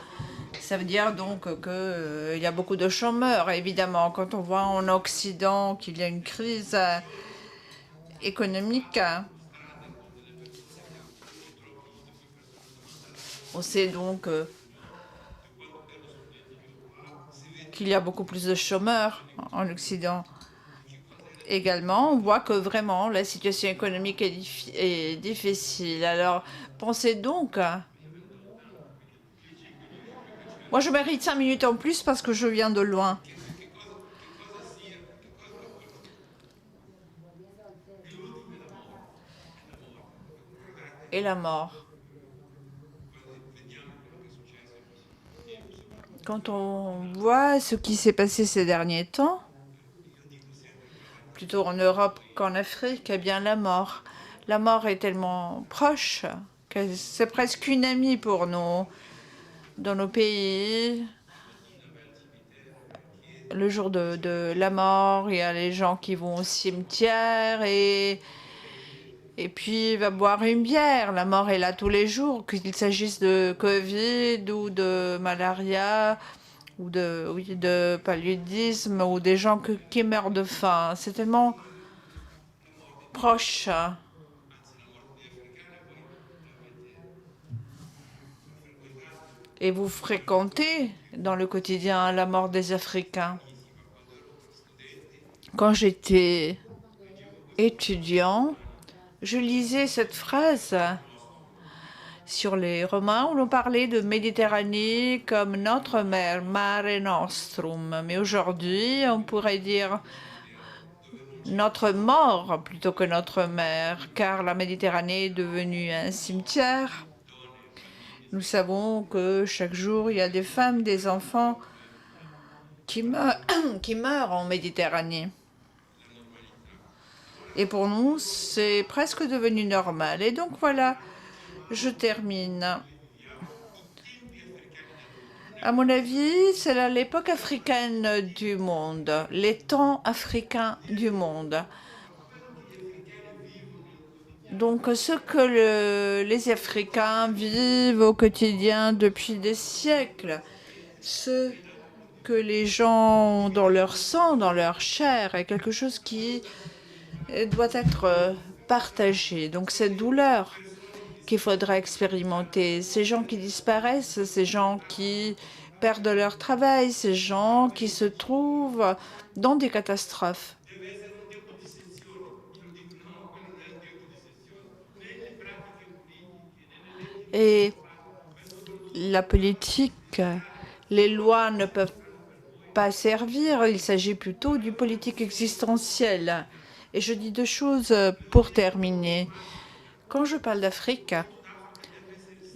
Ça veut dire donc qu'il y a beaucoup de chômeurs. Évidemment, quand on voit en Occident qu'il y a une crise économique, on sait donc qu'il y a beaucoup plus de chômeurs en Occident. Également, on voit que vraiment la situation économique est difficile. Alors, pensez donc... Moi, je mérite 5 minutes en plus parce que je viens de loin. Et la mort. Quand on voit ce qui s'est passé ces derniers temps, plutôt en Europe qu'en Afrique, eh bien la mort. La mort est tellement proche que c'est presque une amie pour nous. Dans nos pays, le jour de la mort, il y a les gens qui vont au cimetière et puis il va boire une bière. La mort est là tous les jours, qu'il s'agisse de Covid ou de malaria ou de paludisme ou des gens qui meurent de faim. C'est tellement proche. et vous fréquentez dans le quotidien la mort des Africains. Quand j'étais étudiant, je lisais cette phrase sur les Romains où l'on parlait de Méditerranée comme notre mer, Mare Nostrum. Mais aujourd'hui, on pourrait dire notre mort plutôt que notre mer, car la Méditerranée est devenue un cimetière. Nous savons que chaque jour, il y a des femmes, des enfants qui meurent en Méditerranée. Et pour nous, c'est presque devenu normal. Et donc voilà, je termine. À mon avis, c'est l'époque africaine du monde, les temps africains du monde. Donc ce que les Africains vivent au quotidien depuis des siècles, ce que les gens ont dans leur sang, dans leur chair, est quelque chose qui doit être partagé. Donc cette douleur qu'il faudra expérimenter, ces gens qui disparaissent, ces gens qui perdent leur travail, ces gens qui se trouvent dans des catastrophes. Et la politique, les lois ne peuvent pas servir, il s'agit plutôt du politique existentiel. Et je dis deux choses pour terminer. Quand je parle d'Afrique,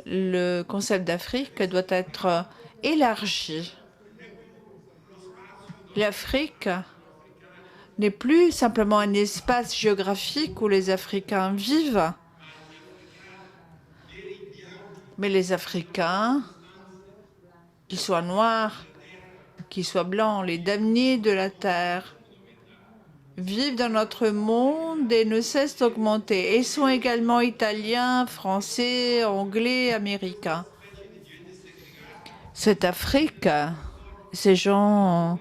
le concept d'Afrique doit être élargi. L'Afrique n'est plus simplement un espace géographique où les Africains vivent, mais les Africains, qu'ils soient noirs, qu'ils soient blancs, les damnés de la terre, vivent dans notre monde et ne cessent d'augmenter. Et sont également italiens, français, anglais, américains. Cette Afrique, ces gens en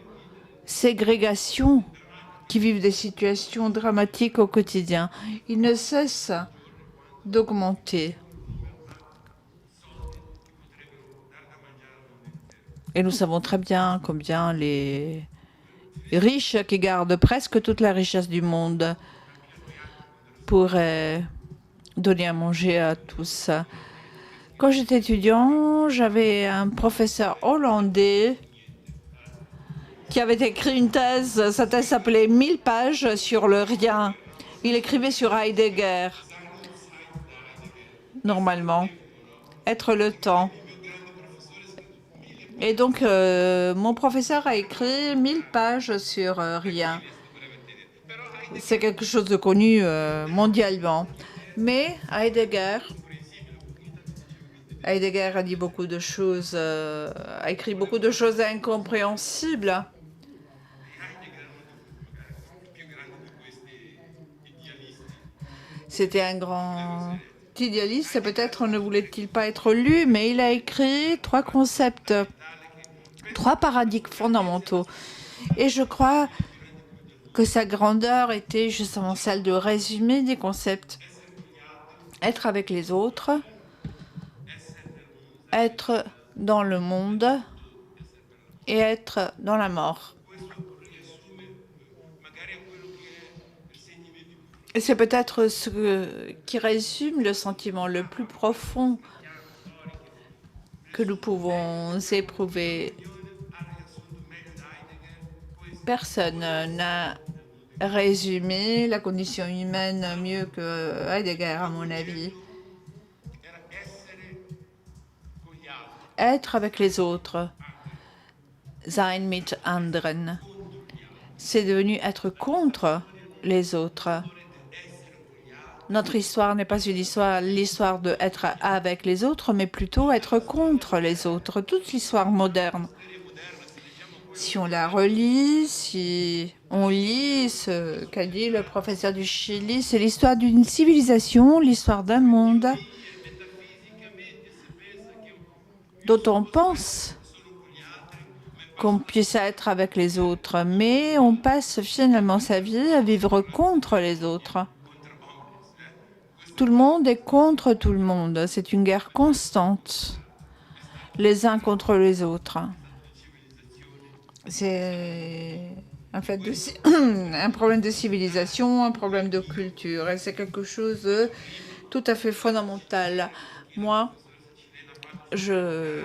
ségrégation, qui vivent des situations dramatiques au quotidien, ils ne cessent d'augmenter. Et nous savons très bien combien les riches qui gardent presque toute la richesse du monde pourraient donner à manger à tous. Quand j'étais étudiant, j'avais un professeur hollandais qui avait écrit une thèse. Sa thèse s'appelait 1000 pages sur le rien. Il écrivait sur Heidegger, normalement, être le temps. Et donc, mon professeur a écrit 1000 pages sur rien. C'est quelque chose de connu mondialement. Mais Heidegger a dit beaucoup de choses, a écrit beaucoup de choses incompréhensibles. C'était un grand idéaliste, peut-être ne voulait-il pas être lu, mais il a écrit 3 concepts, 3 paradigmes fondamentaux. Et je crois que sa grandeur était justement celle de résumer des concepts. Être avec les autres, être dans le monde et être dans la mort. Et c'est peut-être ce qui résume le sentiment le plus profond que nous pouvons éprouver. Personne n'a résumé la condition humaine mieux que Heidegger, à mon avis. Être avec les autres, sein mit anderen, c'est devenu être contre les autres. Notre histoire n'est pas l'histoire de être avec les autres, mais plutôt être contre les autres. Toute l'histoire moderne. Si on la relit, si on lit ce qu'a dit le professeur du Chili, c'est l'histoire d'une civilisation, l'histoire d'un monde dont on pense qu'on puisse être avec les autres, mais on passe finalement sa vie à vivre contre les autres. Tout le monde est contre tout le monde. C'est une guerre constante. les uns contre les autres. C'est un fait de un problème de civilisation, un problème de culture, et c'est quelque chose de tout à fait fondamental. Moi, je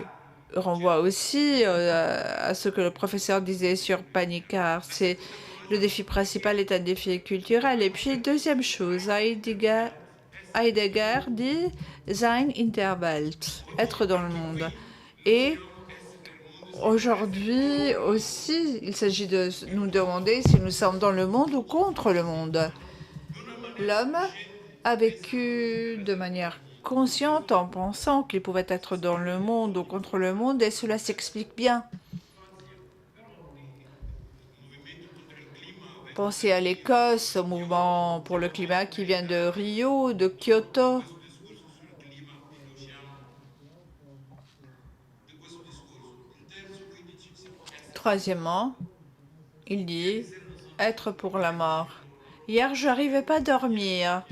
renvoie aussi à ce que le professeur disait sur Panicard. C'est le défi principal est un défi culturel. Et puis, deuxième chose, Heidegger dit Sein in der Welt, être dans le monde. Et aujourd'hui aussi, il s'agit de nous demander si nous sommes dans le monde ou contre le monde. L'homme a vécu de manière consciente en pensant qu'il pouvait être dans le monde ou contre le monde, et cela s'explique bien. Pensez à l'Écosse, au mouvement pour le climat qui vient de Rio, de Kyoto. Troisièmement, il dit être pour la mort. Hier, je n'arrivais pas à dormir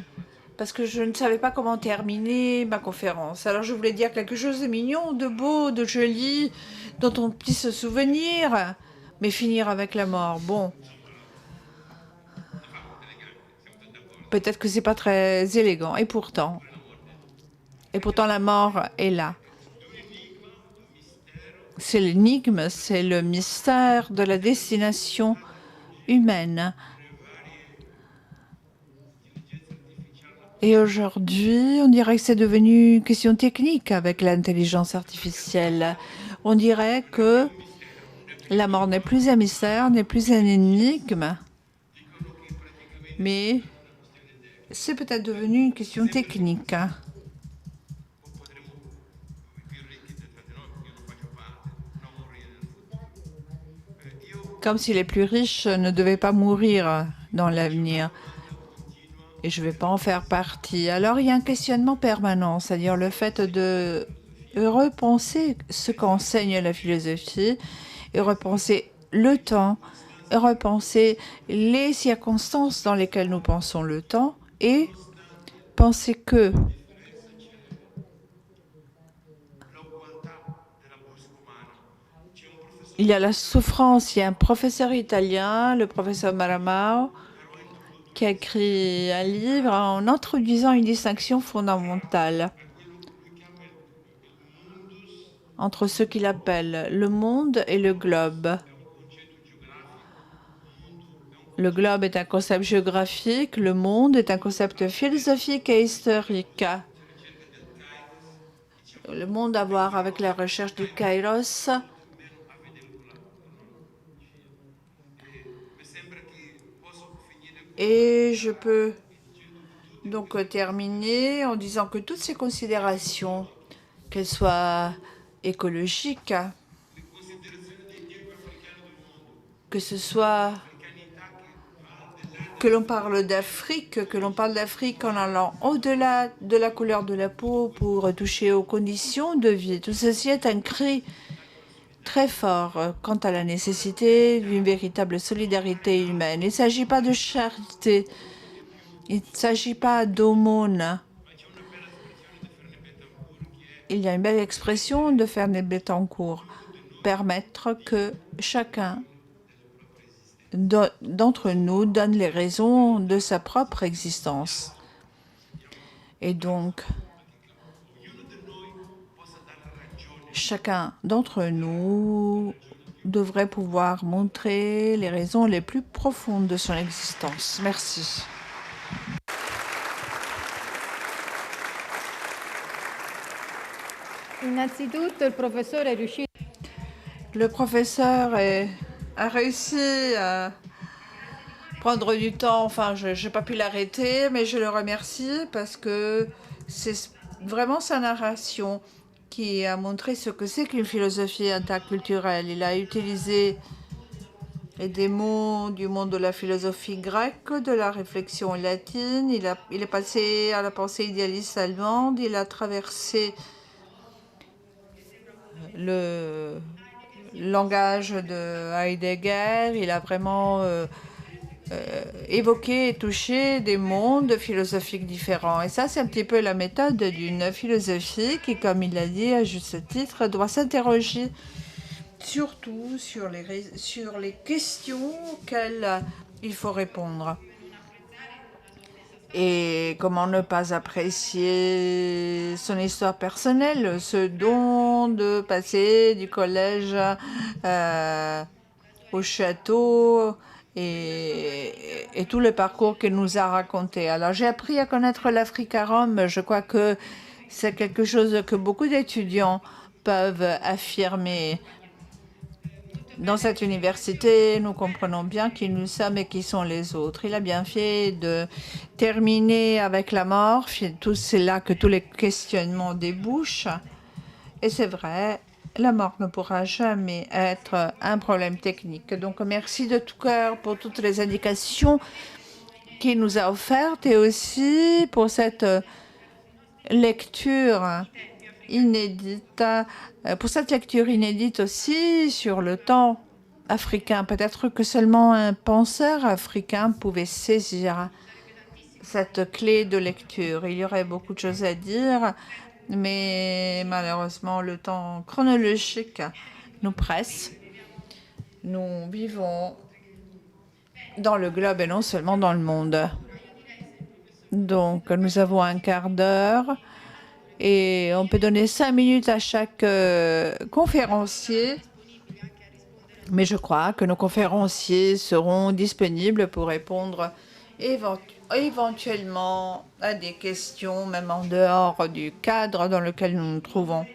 parce que je ne savais pas comment terminer ma conférence. Alors je voulais dire quelque chose de mignon, de beau, de joli, dont on puisse se souvenir, mais finir avec la mort. Bon. Peut-être que c'est pas très élégant. Et pourtant la mort est là. C'est l'énigme, c'est le mystère de la destination humaine. Et aujourd'hui, on dirait que c'est devenu une question technique avec l'intelligence artificielle. On dirait que la mort n'est plus un mystère, n'est plus un énigme, mais c'est peut-être devenu une question technique. Comme si les plus riches ne devaient pas mourir dans l'avenir. Et je ne vais pas en faire partie. Alors, il y a un questionnement permanent, c'est-à-dire le fait de repenser ce qu'enseigne la philosophie, et repenser le temps, et repenser les circonstances dans lesquelles nous pensons le temps, et penser que il y a la souffrance. Il y a un professeur italien, le professeur Maramao, qui a écrit un livre en introduisant une distinction fondamentale entre ce qu'il appelle le monde et le globe. Le globe est un concept géographique, le monde est un concept philosophique et historique. Le monde à voir avec la recherche du kairos. Et je peux donc terminer en disant que toutes ces considérations, qu'elles soient écologiques, que ce soit que l'on parle d'Afrique, en allant au-delà de la couleur de la peau pour toucher aux conditions de vie, tout ceci est un cri très fort quant à la nécessité d'une véritable solidarité humaine. Il ne s'agit pas de charité, il ne s'agit pas d'aumône. Il y a une belle expression de Fernet Bettencourt, permettre que chacun d'entre nous donne les raisons de sa propre existence. Et donc, chacun d'entre nous devrait pouvoir montrer les raisons les plus profondes de son existence. Merci. Innanzitutto il professore è riuscito. Le professeur a réussi à prendre du temps. Enfin, je n'ai pas pu l'arrêter, mais je le remercie parce que c'est vraiment sa narration qui a montré ce que c'est qu'une philosophie interculturelle. Il a utilisé des mots du monde de la philosophie grecque, de la réflexion latine. Il est passé à la pensée idéaliste allemande. Il a traversé le langage de Heidegger. Il a vraiment évoquer et toucher des mondes philosophiques différents. Et ça, c'est un petit peu la méthode d'une philosophie qui, comme il l'a dit à juste titre, doit s'interroger surtout sur les questions auxquelles il faut répondre. Et comment ne pas apprécier son histoire personnelle, ce don de passer du collège au château et tout le parcours qu'il nous a raconté. Alors j'ai appris à connaître l'Afrique à Rome. Je crois que c'est quelque chose que beaucoup d'étudiants peuvent affirmer. Dans cette université, nous comprenons bien qui nous sommes et qui sont les autres. Il a bien fait de terminer avec la mort. C'est là que tous les questionnements débouchent. Et c'est vrai, la mort ne pourra jamais être un problème technique. Donc merci de tout cœur pour toutes les indications qu'il nous a offertes et aussi pour cette lecture inédite, aussi sur le temps africain. Peut-être que seulement un penseur africain pouvait saisir cette clé de lecture. Il y aurait beaucoup de choses à dire, mais malheureusement, le temps chronologique nous presse. Nous vivons dans le globe et non seulement dans le monde. Donc, nous avons un quart d'heure. Et on peut donner 5 minutes à chaque conférencier. Mais je crois que nos conférenciers seront disponibles pour répondre éventuellement à des questions, même en dehors du cadre dans lequel nous nous trouvons.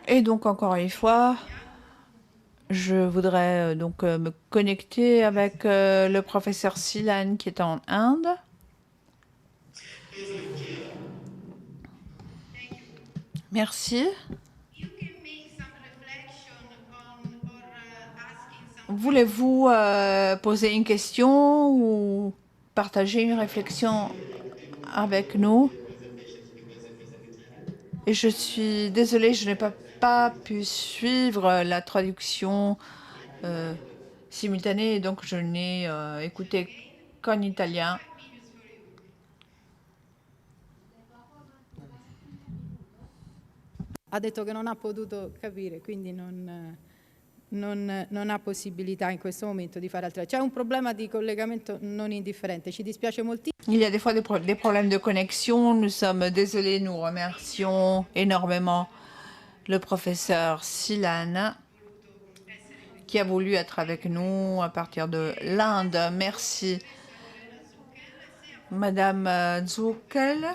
Et donc, encore une fois, je voudrais donc me connecter avec le professeur Silan qui est en Inde. Merci. Voulez-vous poser une question ou partager une réflexion avec nous? Et je suis désolée, je n'ai pas pu suivre la traduction simultanée, donc je n'ai écouté qu'en italien. Ha detto che non ha potuto capire, quindi non ha possibilità in questo momento di fare altre. C'è un problema di collegamento non indifferente, ci dispiace moltissimo. Il y a des fois des problèmes de connexion, nous sommes désolés, nous remercions énormément le professeur Silan qui a voulu être avec nous à partir de l'Inde. Merci. Madame Zuckel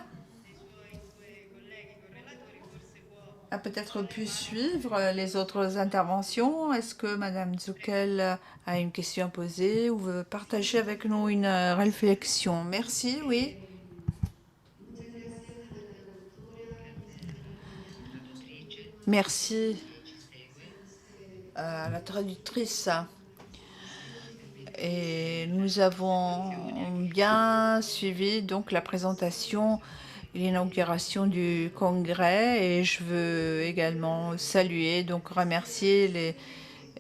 a peut-être pu suivre les autres interventions. Est-ce que Madame Zuckel a une question à poser ou veut partager avec nous une réflexion? Merci, oui. Merci à la traductrice. Et nous avons bien suivi donc la présentation, l'inauguration du congrès, et je veux également saluer, donc remercier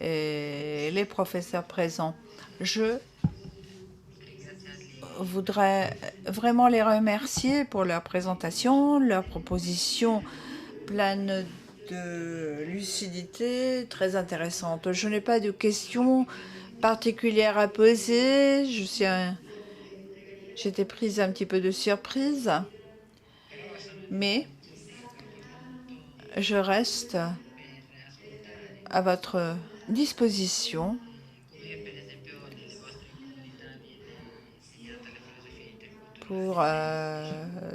les professeurs présents. Je voudrais vraiment les remercier pour leur présentation, leur proposition pleine de lucidité, très intéressante. Je n'ai pas de questions particulières à poser. J'étais prise un petit peu de surprise, mais je reste à votre disposition pour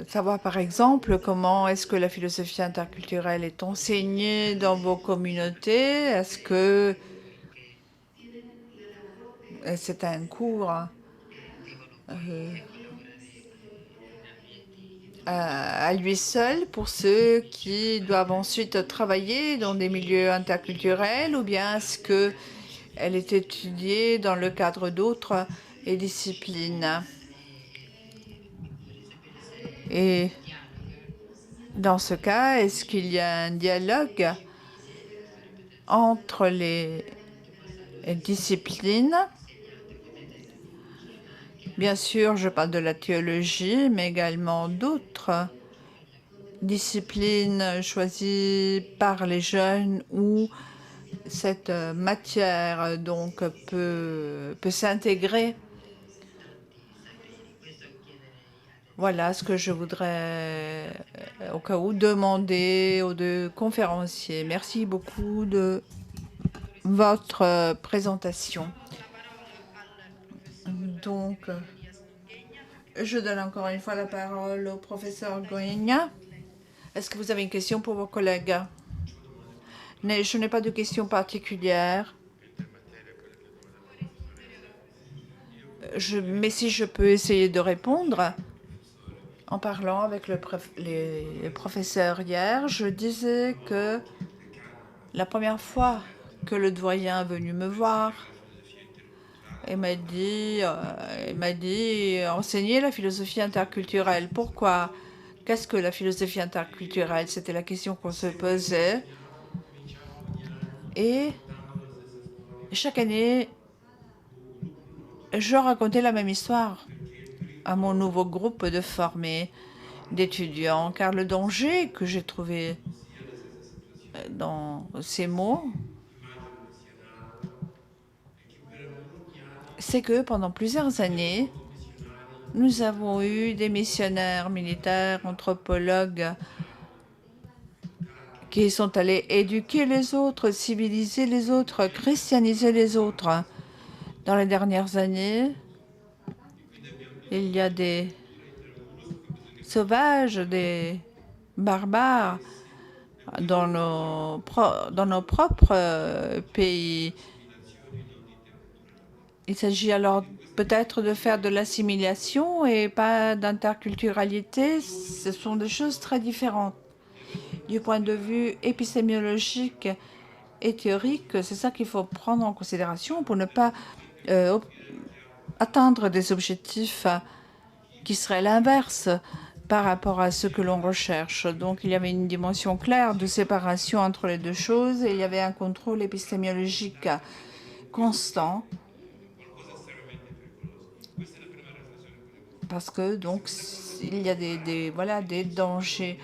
savoir par exemple comment est-ce que la philosophie interculturelle est enseignée dans vos communautés. Est-ce que c'est un cours à lui seul pour ceux qui doivent ensuite travailler dans des milieux interculturels, ou bien est-ce qu'elle est étudiée dans le cadre d'autres disciplines? Et dans ce cas, est-ce qu'il y a un dialogue entre les disciplines Bien sûr, je parle de la théologie, mais également d'autres disciplines choisies par les jeunes où cette matière donc peut s'intégrer. Voilà ce que je voudrais au cas où demander aux deux conférenciers. Merci beaucoup de votre présentation. Donc, je donne encore une fois la parole au professeur Goigna. Est-ce que vous avez une question pour vos collègues? Je n'ai pas de question particulière. Mais si je peux essayer de répondre, en parlant avec les professeurs hier, je disais que la première fois que le doyen est venu me voir, il m'a dit, enseigner la philosophie interculturelle. Pourquoi? Qu'est-ce que la philosophie interculturelle? C'était la question qu'on se posait. Et chaque année, je racontais la même histoire à mon nouveau groupe de formés d'étudiants, car le danger que j'ai trouvé dans ces mots, c'est que pendant plusieurs années, nous avons eu des missionnaires militaires, anthropologues, qui sont allés éduquer les autres, civiliser les autres, christianiser les autres. Dans les dernières années, il y a des sauvages, des barbares dans nos propres pays. Il s'agit alors peut-être de faire de l'assimilation et pas d'interculturalité. Ce sont des choses très différentes. Du point de vue épistémologique et théorique, c'est ça qu'il faut prendre en considération pour ne pas atteindre des objectifs qui seraient l'inverse par rapport à ce que l'on recherche. Donc il y avait une dimension claire de séparation entre les deux choses et il y avait un contrôle épistémologique constant. Parce que donc il y a des dangers.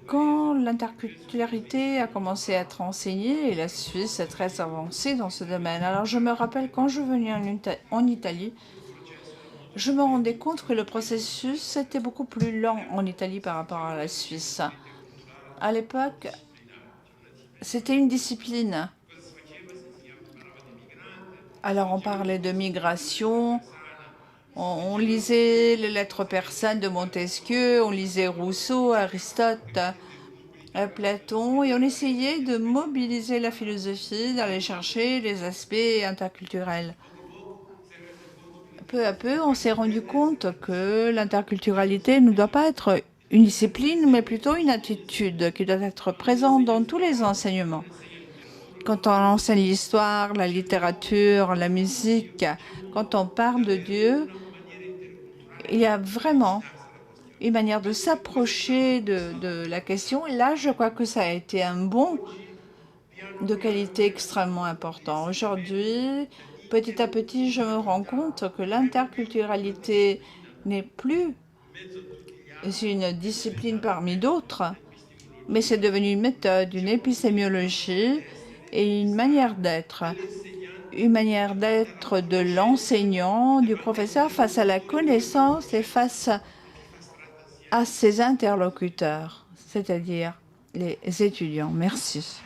Quand l'interculturalité a commencé à être enseignée, et la Suisse est très avancée dans ce domaine. Alors je me rappelle quand je venais en Italie, je me rendais compte que le processus était beaucoup plus lent en Italie par rapport à la Suisse. À l'époque, c'était une discipline. Alors on parlait de migration, on lisait les lettres persanes de Montesquieu, on lisait Rousseau, Aristote, Platon, et on essayait de mobiliser la philosophie, d'aller chercher les aspects interculturels. Peu à peu, on s'est rendu compte que l'interculturalité ne doit pas être une discipline, mais plutôt une attitude qui doit être présente dans tous les enseignements. Quand on enseigne l'histoire, la littérature, la musique, quand on parle de Dieu, il y a vraiment une manière de s'approcher de la question. Et là, je crois que ça a été un bond de qualité extrêmement important. Aujourd'hui, petit à petit, je me rends compte que l'interculturalité n'est plus une discipline parmi d'autres, mais c'est devenu une méthode, une épistémologie et une manière d'être de l'enseignant, du professeur face à la connaissance et face à ses interlocuteurs, c'est-à-dire les étudiants. Merci.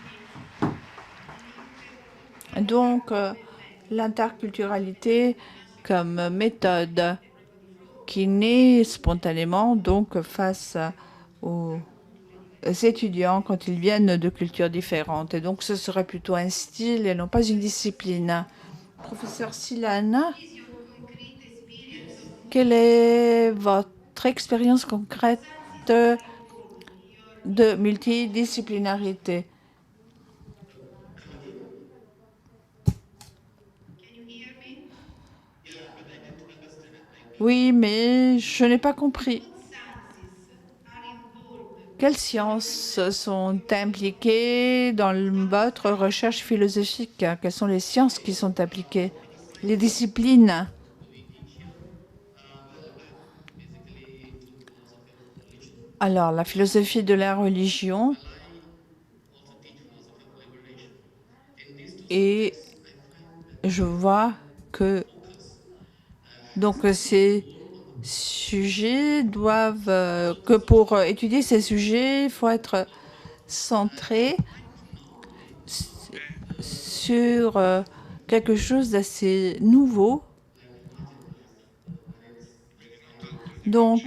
Donc, l'interculturalité comme méthode qui naît spontanément donc face aux étudiants quand ils viennent de cultures différentes. Et donc, ce serait plutôt un style et non pas une discipline. Professeur Silane, quelle est votre expérience concrète de multidisciplinarité? Oui, mais je n'ai pas compris. Quelles sciences sont impliquées dans votre recherche philosophique? Quelles sont les sciences qui sont appliquées? Les disciplines? Alors, la philosophie de la religion et je vois que donc ces sujets doivent que pour étudier ces sujets, il faut être centré sur quelque chose d'assez nouveau. Donc,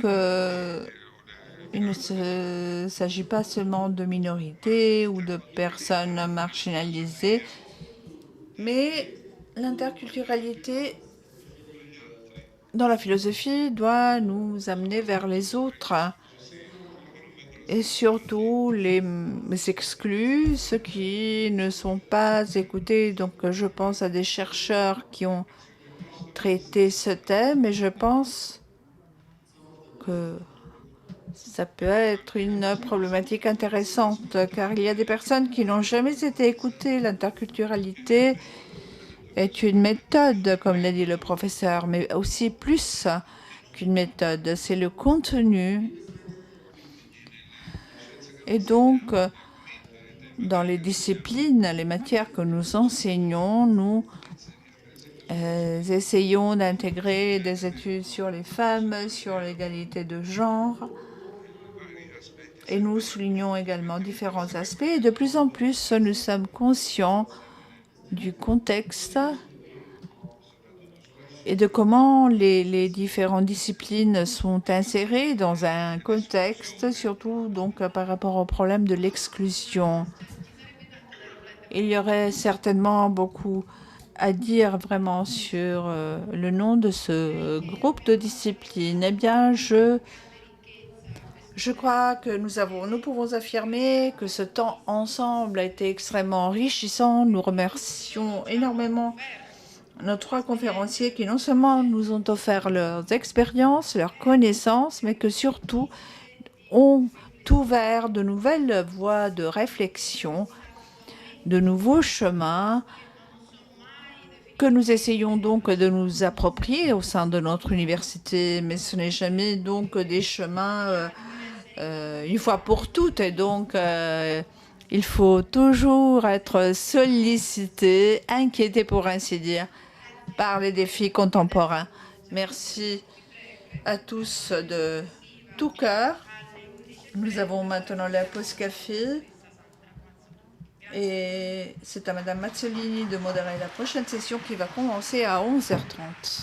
il ne s'agit pas seulement de minorités ou de personnes marginalisées, mais l'interculturalité dans la philosophie doit nous amener vers les autres et surtout les exclus, ceux qui ne sont pas écoutés. Donc je pense à des chercheurs qui ont traité ce thème et je pense que ça peut être une problématique intéressante car il y a des personnes qui n'ont jamais été écoutées. L'interculturalité est une méthode, comme l'a dit le professeur, mais aussi plus qu'une méthode, c'est le contenu. Et donc, dans les disciplines, les matières que nous enseignons, nous essayons d'intégrer des études sur les femmes, sur l'égalité de genre. Et nous soulignons également différents aspects. Et de plus en plus, nous sommes conscients du contexte et de comment les différentes disciplines sont insérées dans un contexte, surtout donc par rapport au problème de l'exclusion. Il y aurait certainement beaucoup à dire vraiment sur le nom de ce groupe de disciplines. Eh bien, je crois que nous pouvons affirmer que ce temps ensemble a été extrêmement enrichissant. Nous remercions énormément nos 3 conférenciers qui non seulement nous ont offert leurs expériences, leurs connaissances, mais que surtout ont ouvert de nouvelles voies de réflexion, de nouveaux chemins que nous essayons donc de nous approprier au sein de notre université, mais ce n'est jamais donc des chemins une fois pour toutes, et donc il faut toujours être sollicité, inquiété pour ainsi dire, par les défis contemporains. Merci à tous de tout cœur. Nous avons maintenant la pause café. Et c'est à Madame Mazzolini de modérer la prochaine session qui va commencer à 11h30.